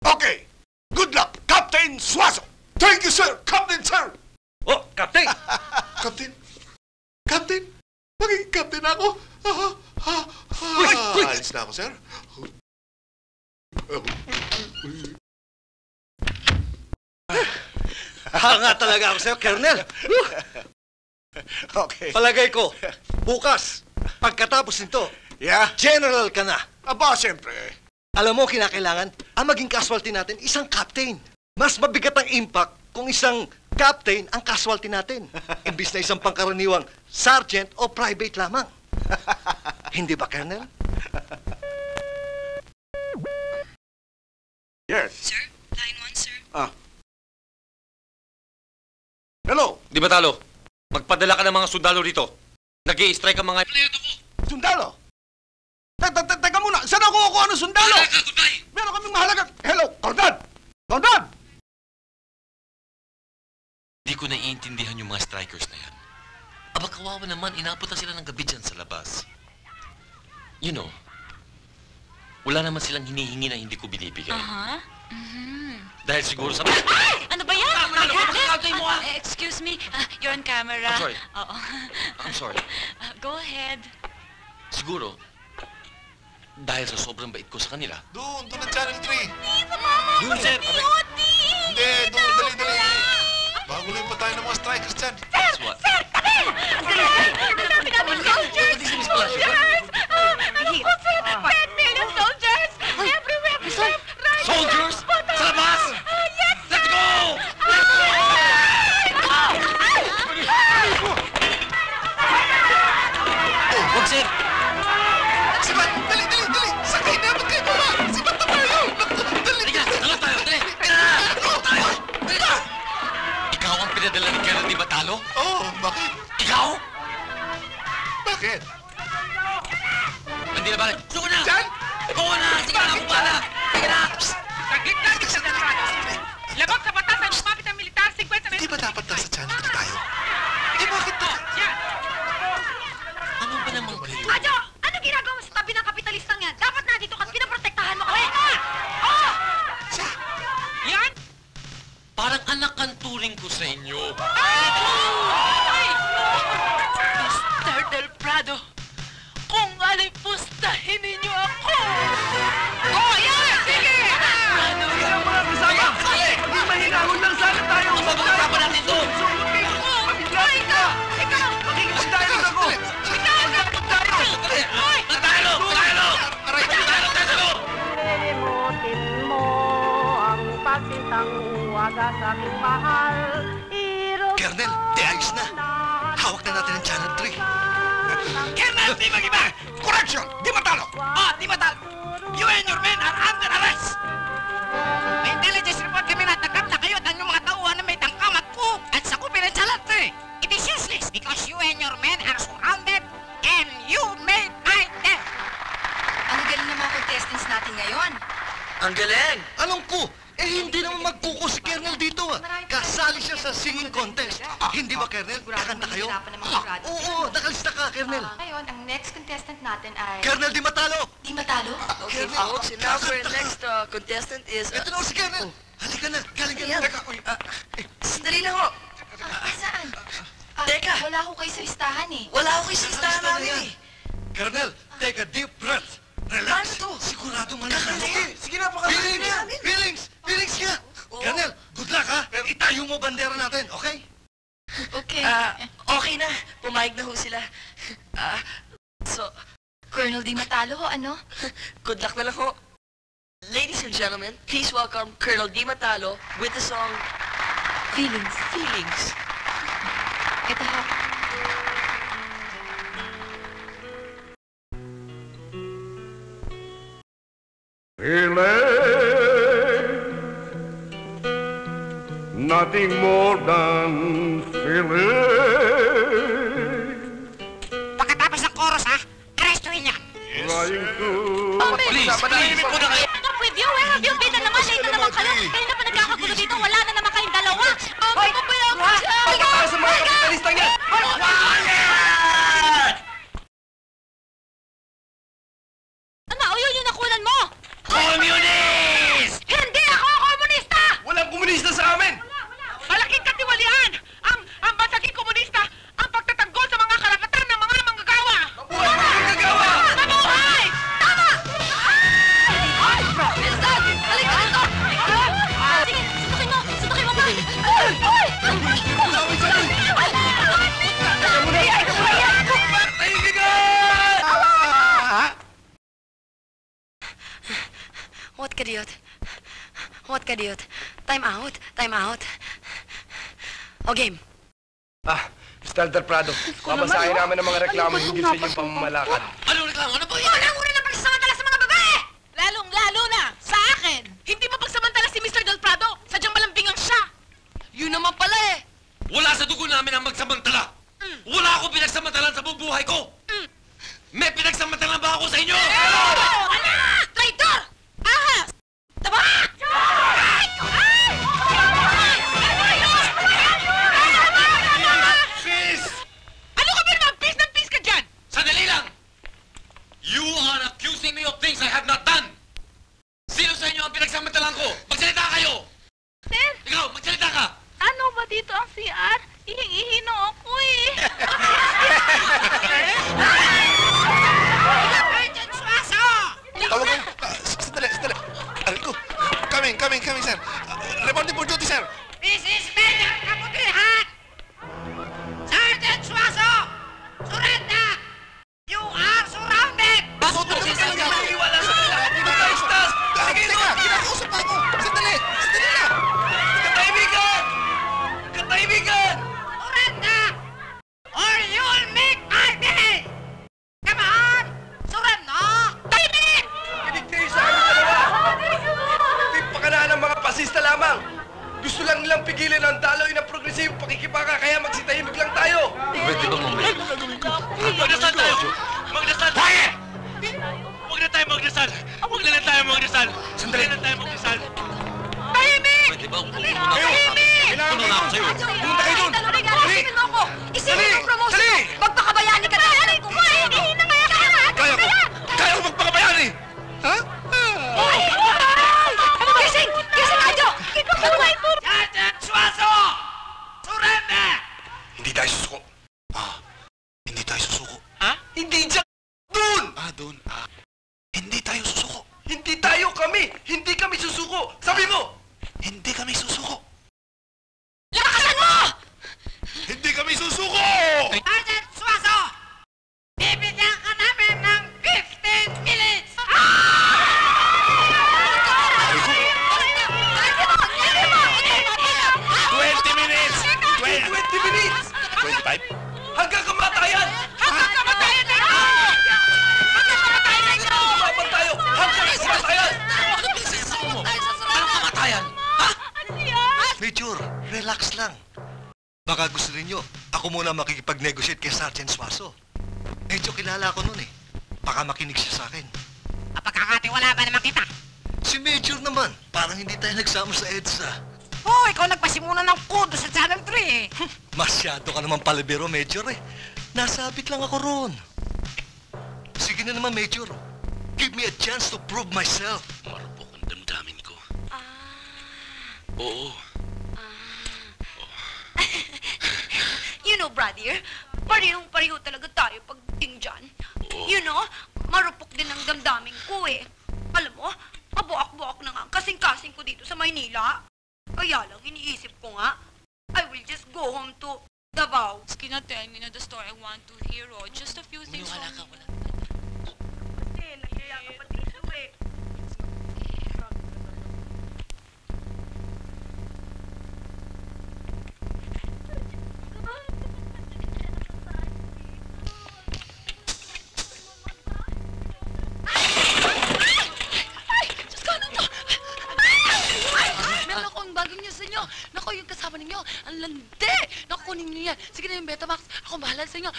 Okay. Good luck, Captain Suazo. Thank you, sir! Captain, sir! Oh, Captain! Captain? Captain? Magiging captain ako? Alis na ako, sir. Nga talaga ako sa'yo, Colonel. Okay. Palagay ko, bukas, pagkatapos nito, general ka na. Aba, siyempre. Alam mo, kinakailangan, ang maging casualty natin, isang captain. Mas mabigat ang impact kung isang captain ang casualty natin. Imbis na isang pangkaraniwang sergeant o private lamang. Hindi ba, Colonel? Yes. Sir, line 1, sir. Hello? Di ba talo? Magpadala ka ng mga sundalo rito. Nag-i-strike ang mga... Sundalo? Teka muna, saan ako kukuha ng sundalo? Meron kaming mahalaga. Hello, Cordan! Cordan! Di ko naiintindihan yung mga strikers na yan. Aba, kawawa naman, inapunta sila ng gabi dyan sa labas. You know, wala naman silang hinihingi na hindi ko binibigay. Dahil siguro sa... Ay! Ano ba yan? Excuse me, you're on camera. I'm sorry. Oo. I'm sorry. Go ahead. Siguro, dahil sa sobrang bait ko sa kanila. Doon ang Channel 3. Doon, sir. Hindi, doon, dali. Bago lang pa tayo ng mga strikers dyan. That's what? Sir, kami! Ang dami namin soldiers! Soldiers! 10 million soldiers! Everywhere! Right! Soldiers? Sa labas! Yes! Let's go! Wag, sir! Sibat! Dali! Sakay na! Ba't kayo baba? Sibat na tayo! Dali! Dala tayo! Dali! Ikaw ang pinadala ni Colonel Di Batalo? Oo, bakit? Ikaw? Bakit? Hindi na bakit? Suko na! Diyan! Oo na! Sige na! Bala! Sige na! Sa gitna ni Kadrado, labag sa batas ang lumapit ng militar, 50 Di ba dapat nasa Channel 3 tayo? Bakit na? Yan! Ano ba naman kayo? Adjo! Ano ginagawa mo sa tabi ng kapitalistang yan? Dapat nandito ka at pinaprotektahan mo kami! Yan! Parang anak ang turing ko sa inyo. Mr. Del Prado, kung alipustahin ninyo ako! Oh, yan! Sige! Sige lang mga kasama! Mahinahon lang sana tayo! Pag-usapan natin ito! Pamilapit ka! Makikipagdayon ako! Magkakapag tayo! Tayo! Lilimutin mo ang pagsintang wagas sa aking mahal. Colonel, di ayos na. Hawak na natin ang Channel 3. Colonel, di mag-iba! Correction! Di matalo! Di matalo! You and your men are under arrest! May intelligence report kami na nagkap na kayo at ang mga tauhan na may tangkamat po at sakupin ang Channel 3. It is useless because you and your men are surrounded and you may fight them. Ang galing ng mga contestants natin ngayon. Ang galing! Alam ko, hindi naman magkuko si Colonel dito Kasali siya sa singing contest. Hindi ba, Colonel? Kakanta kayo? Oo, nakalista ka, Colonel. Ngayon, ang next contestant natin ay... Colonel Di Matalo! Di Matalo? Okay, folks, and now for our next contestant is... Ito na si Colonel! Halika na, galing ka na. Sandali lang ho. Saan? Teka. Wala ko kayo sa listahan eh. Wala ko kayo sa listahan namin eh. Colonel, take a deep breath. Relax. Sigurado malakas. Sige na, Feelings! Felix nga! Colonel, good luck ha! Itayo mo bandera natin, okay? Okay. Okay na. Pumayag na ho sila. Colonel Di Matalo ho, ano? Good luck na lang ho. Ladies and gentlemen, please welcome Colonel Di Matalo with the song Feelings. Feelings. Ito ho. Nothing more than feeling. Pagkatapos ng chorus, ha? Arestuhin niya. Trying to... Please, tahimik mo na kayo. Stop with you! Where have you been na naman? Late na naman kayo. Kanina pa nagkakagulo dito. Wala na naman kayong dalawa. Hoy! Pagkatapos sa mga kapitalistang yan! Ano? O yun yung nakunan mo? Communist! Hindi ako komunista! Walang komunista sa amin! Malaking katiwalian! Ang basaging komunista ang pagtatanggol sa mga karapatan ng mga manggagawa! Mabuhay mga manggagawa! Mabuhay! Tama! Minsan! Halika dito! Sige, sundukin mo! Sundukin mo ba? What kadiot? What kadiot? Time out. Time out. O game. Mr. Del Prado, babasahin namin ang mga reklamo hinggil sa inyong pamamalakad. Anong reklamo? Ano ba yan? Walang uri na pagsasamantala sa mga babae! Lalong-lalo na sa akin! Hindi mo pagsamantala si Mr. Del Prado! Sadyang malambingan siya! Yun naman pala eh. Wala sa dugo namin ang magsamantala! Wala akong pinagsamantalan sa buong buhay ko! May pinagsamantalan ba ako sa inyo? Wala! Traitor! Ahas! Taba! Peace! Ano ka ba naman? Peace ng peace ka dyan! Sandali lang! You are accusing me of things I have not done! Sino sa inyo ang pinagsamantalan ko? Magsalita kayo! Sir, Ikaw, magsalita ka! ano ba dito ang CR? Ihing-ihi na ako eh. Sergeant Suaso! Tawagan. Sandali. Coming, sir. Reporting for duty, sir. This is Major Kaputihan! Sergeant Suaso! Surrender! You are surrounded! Bakit mo kasi sila naiwala sa kanila? Hindi ba tayo stas? Sige, Teka, kinakausap pa ako. Sandali lang. Katahimikan! Katahimikan! Surrender! Or you'll make my day! Come on! Surrender! Tahimik! Kinig kayo sa amin dalawa! Tipakanaan ng mga pasista lamang! Gusto lang nilang pigilan ang daloy ng progresibo pakikibaka kaya magsitahimik lang tayo! Pwede ba mamaya? Magdasal tayo! Magdasal! Quiet! Huwag na tayo magdasal! Huwag na lang tayo magdasal! Sandali. Huwag na lang tayo magdasal! Tahimik! Pwede ba? Tahimik! Puno na ako sa'yo. Pumunta kayo dun! Isipin mo ako! Isipin mo ang promotion Dali! mo! Magpakabayani ka na! Kumain na kaya ka! Kaya ko magpakabayani! Ha? Gising! Gising, Adyo! Sergeant Suaso! Surrender! Hindi tayo susuko. Hindi tayo susuko. Hindi dyan! Dun! Doon. Hindi tayo susuko. Hindi tayo kami! Hindi kami susuko! Sabi mo! Hindi kami susuko. Lakasan mo! Hindi kami susuko! Sergeant Suaso! Bibigyan ka namin ng 15 minutes! 20 minutes! 20 minutes! 25? Hanggang kamatayan! Hanggang kamatayan na! Laban tayo! Hanggang kamatayan! Anong kamatayan? Major, relax lang. Baka gusto ninyo, ako muna makikipag-negotiate kay Sergeant Suaso. Medyo kilala ko nun eh. Baka makinig siya sa akin. Pagkakatiwala ba naman kita? Si Major naman, parang hindi tayo nagsama sa EDSA. Oh, ikaw nagpasimuna ng kudo sa Channel 3 eh. Masyado ka naman palibiro, Major eh. Nasabit lang ako roon. Sige na naman, Major. Give me a chance to prove myself. Marupok ang damdamin ko. Oo. You know, brother, parehong-pareho talaga tayo pagdating dyan. You know, marupok din ang damdamin ko eh. Alam mo, buak-buak na nga kasing-kasing ko dito sa Maynila. Kaya lang, iniisip ko nga, I will just go home to Davao. Can you tell me na the story I want to hear, oh? Just a few things Wala from... ka, wala. Kasi, nagyaya ka pa dito eh. Meron akong bagong news sa inyo. Naku, yung kasama ninyo, ang landi. Naku, kunin niyo yan. Sige na yung Betamax. Ako bahala sa inyo.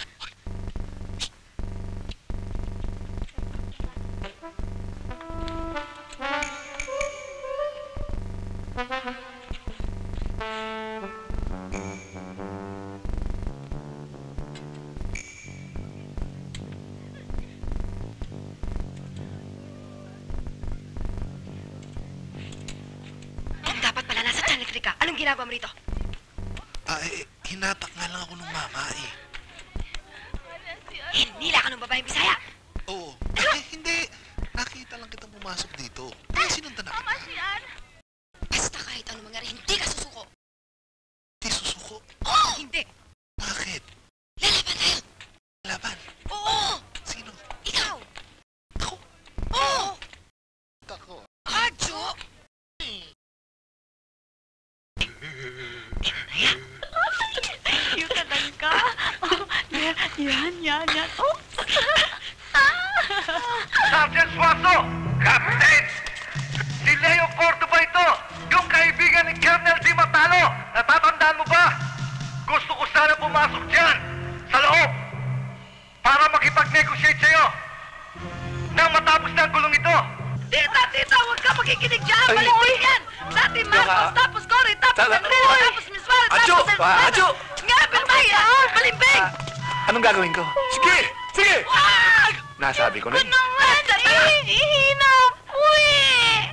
Dapat pala nasa Channel 3 ka. Anong ginagawa mo rito? Hinatak nga lang ako ng mama eh. Hinila ka ng babaeng Bisaya. Oo. Hindi. Nakita lang kitang pumasok dito. Sinundan na kita. Basta kahit ano mangyari, hindi ka susuko. Hindi susuko? Oo! Hindi. Bakit? Lalaban tayo. Laban? Oo! Sino? Ikaw. Ako? Oo! Ako. Adjo! Cute talaga. Yan. Oh. Sergeant Suazo! Captain! Si Leo Cordoba ito! Yung kaibigan ni Colonel Di Matalo! Natatandaan mo ba? Gusto ko sana pumasok dyan! Sa loob! Para makipag-negotiate sa'yo! Nang matapos na ang gulong ito! Tita, huwag ka makikinig dyan! Balitin yan! Dati Marcos, tapos Cory, tapos Enrico, tapos Miss Vara, tapos Adjo! Nga, Bermaya! Balimbing! Anong gagawin ko? Sige! Sige! Wag! Nasabi ko na Ano naman? Ihina po eh!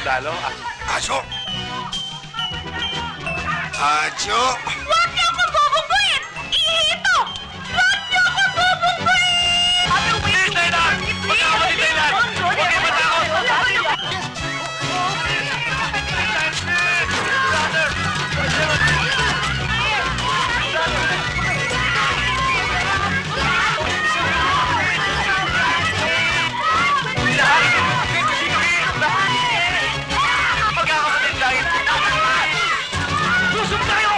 Sundalo? Ajo! Ajo! Huwag niyo akong bubungguin! Ihito! Huwag niyo akong bubungguin! Hintay na! Magkakapatid na! Huwag kayo matakot! Magkakapatid lang! Lusog tayo!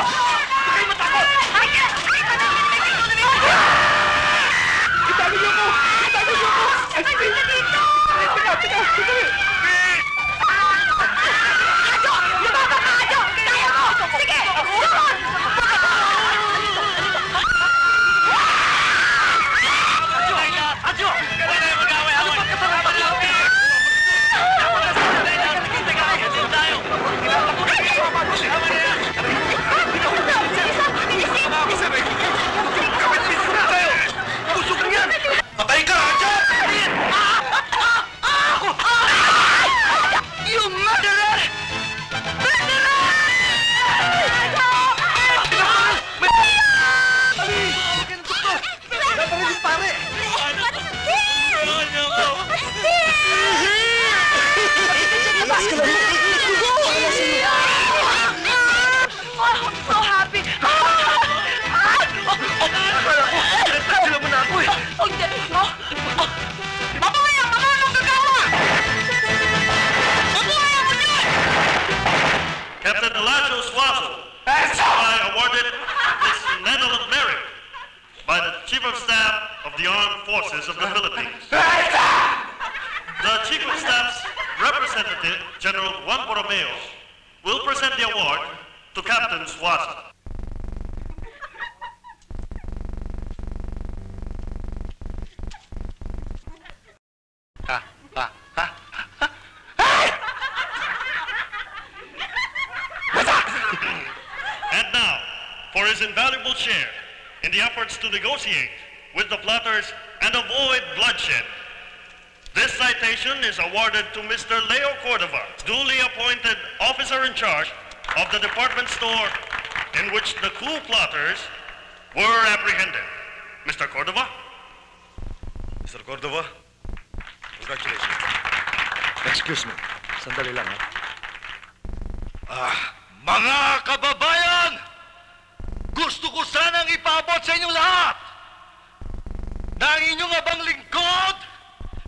Ajo Suazo is awarded this Medal of Merit by the Chief of Staff of the Armed Forces of the Philippines. The Chief of Staff's representative, General Juan Borromeo, will present the award to Captain Suazo. And now, for his invaluable share in the efforts to negotiate with the plotters and avoid bloodshed, this citation is awarded to Mr. Leo Cordova, duly appointed officer in charge of the department store in which the coup plotters were apprehended. Mr. Cordova? Mr. Cordova, congratulations. Excuse me. Sandali lang, Mga kababayan! Gusto ko sanang ipaabot sa inyong lahat na ang inyong abang lingkod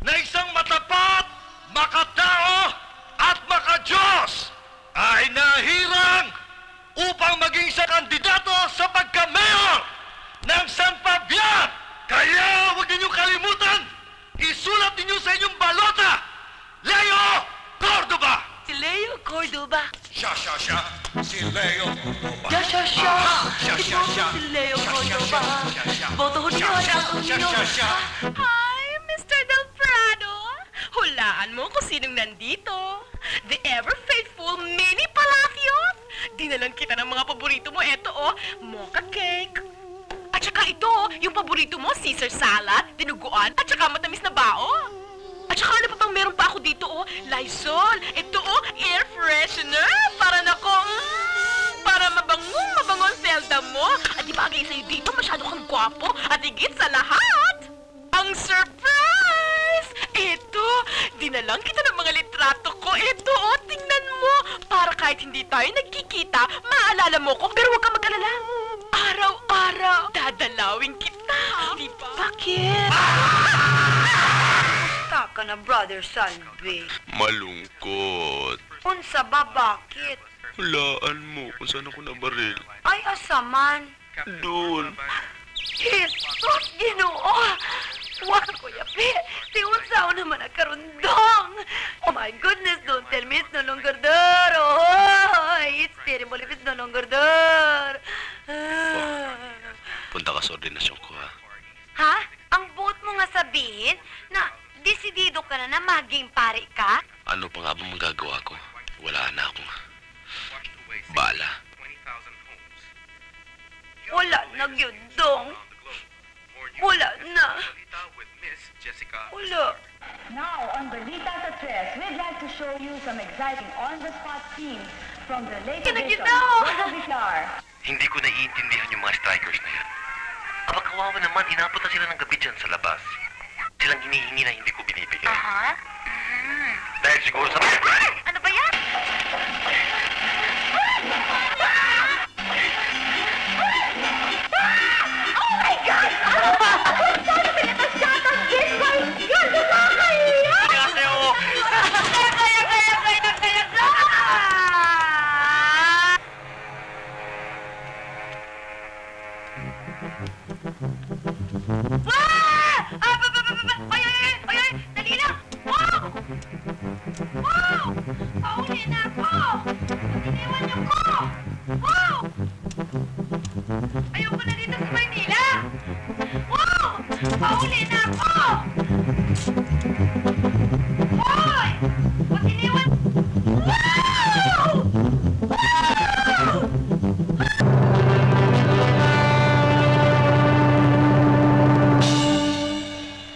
na isang matapat, makatao at makadiyos ay nahirang upang maging sa kandidato sa pagka-mayor ng San Fabian. Kaya huwag ninyong kalimutan, isulat ninyo sa inyong balota, Leo Cordova! Si Leo Cordova. Siya. Si Leo Cordova. Siya. Siya. Si Leo Cordova. Botohon niyo ang unyo. Hi, Mr. Del Prado. Hulaan mo kung sinong nandito. The ever-faithful Mini Palacios. Dinalan kita ng mga paborito mo. Eto, mocha cake. At saka ito, yung paborito mo, Caesar salad, dinuguan, at saka matamis na bao. At saka ano pa bang meron pa ako dito, Lysol. Ito, air freshener. Para para mabango ang selda mo. At di bagay sa'yo dito, masyado kang gwapo. At higit sa lahat, ang surprise! Ito, dinalang kita ng mga litrato ko. Ito, tingnan mo. Para kahit hindi tayo nagkikita, maalala mo ko. Pero huwag kang mag-alala. Araw-araw, dadalawin kita. Di ba? Bakit? Ka na, Brother Salve. Malungkot. Unsa ba, bakit? Hulaan mo kung saan ako nabaril. Ay, asaman. Doon. Jesus, Ginoo! Wala ko yapi. Si unsa naman nagkarundong. Oh my goodness, don't tell me it's no longer there. Oh, it's terrible if it's no longer there. Punta ka sa ordinasyon ko, ha? Ha? Ang buot mo nga sabihin na desidido ka na maging pare ka? Ano pa nga ba magagawa ko? Wala na akong bala. Wala na yun, Dong. Wala na. Wala. Now, on Balita sa Tres, we'd like to show you some exciting on-the-spot scenes from the latest edition of Vitar. Hindi ko naiintindihan yung mga strikers na yan. Aba, kawawa naman, inabot na sila ng gabi dyan sa labas. Silang hinihingi na hindi ko binibigay. Dahil siguro sa... Ano ba yan? Oh my God! Sana pinatasyat ang gate right here! Nakakahiya! Kaya! Ay! Dali lang! Wow! Pauli na ako! Iniwan niyo ko! Wow! Ayoko na dito sa Maynila! Wow! Pauli na ako! Hoy! Huwag iniwan! Wow!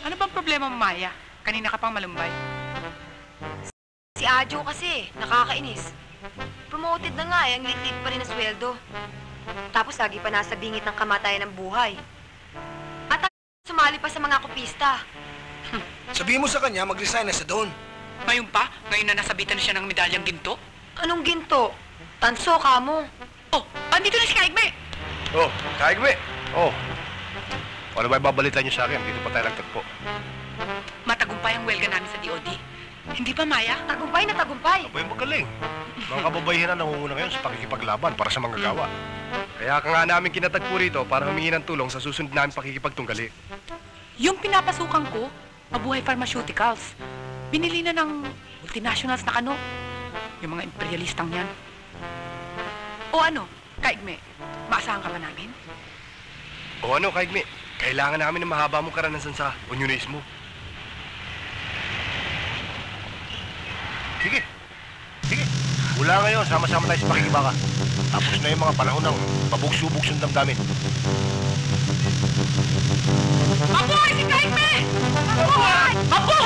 Ano bang problema mo, Maya? Kanina ka pang malumbay. Si Ajo kasi, nakakainis. Promoted na nga ang litit pa rin na sweldo. Tapos lagi pa nasa bingit ng kamatayan ng buhay. At sumali pa sa mga kopista. Sabihin mo sa kanya, mag-resign na siya doon. Ngayon pa? Ngayon na nasabitan na siya ng medalyang ginto? Anong ginto? Tanso ka mo. Oh, andito na si Kaigme! Oh, Kaigme! Oh. Ano ba ibabalita niyo sa akin? Dito pa tayo nagtagpo. Matagumpay ang welga namin sa DOD. Hindi ba, Maya? Tagumpay na tagumpay. Abay, magaling. Mga kababaihan na nangunguna ngayon sa pakikipaglaban para sa manggagawa. Kaya ka nga namin kinatagpo rito para humingi ng tulong sa susunod namin pakikipagtunggali. Yung pinapasukan ko, Mabuhay Pharmaceuticals. Binili na ng multinationals na kano. Yung mga imperialistang yan. O ano, Kaigme, maasahan ka ba namin? O ano, Kaigme? Kailangan namin ng mahaba mong karanasan sa unionismo. Sige. Sige. Mula ngayon, sama-sama tayo sa pakikibaka. Tapos na yung mga panahon ng pabugsubok ng damdamin. Mabuhay si Kaigme! Mabuhay! Mabuhay!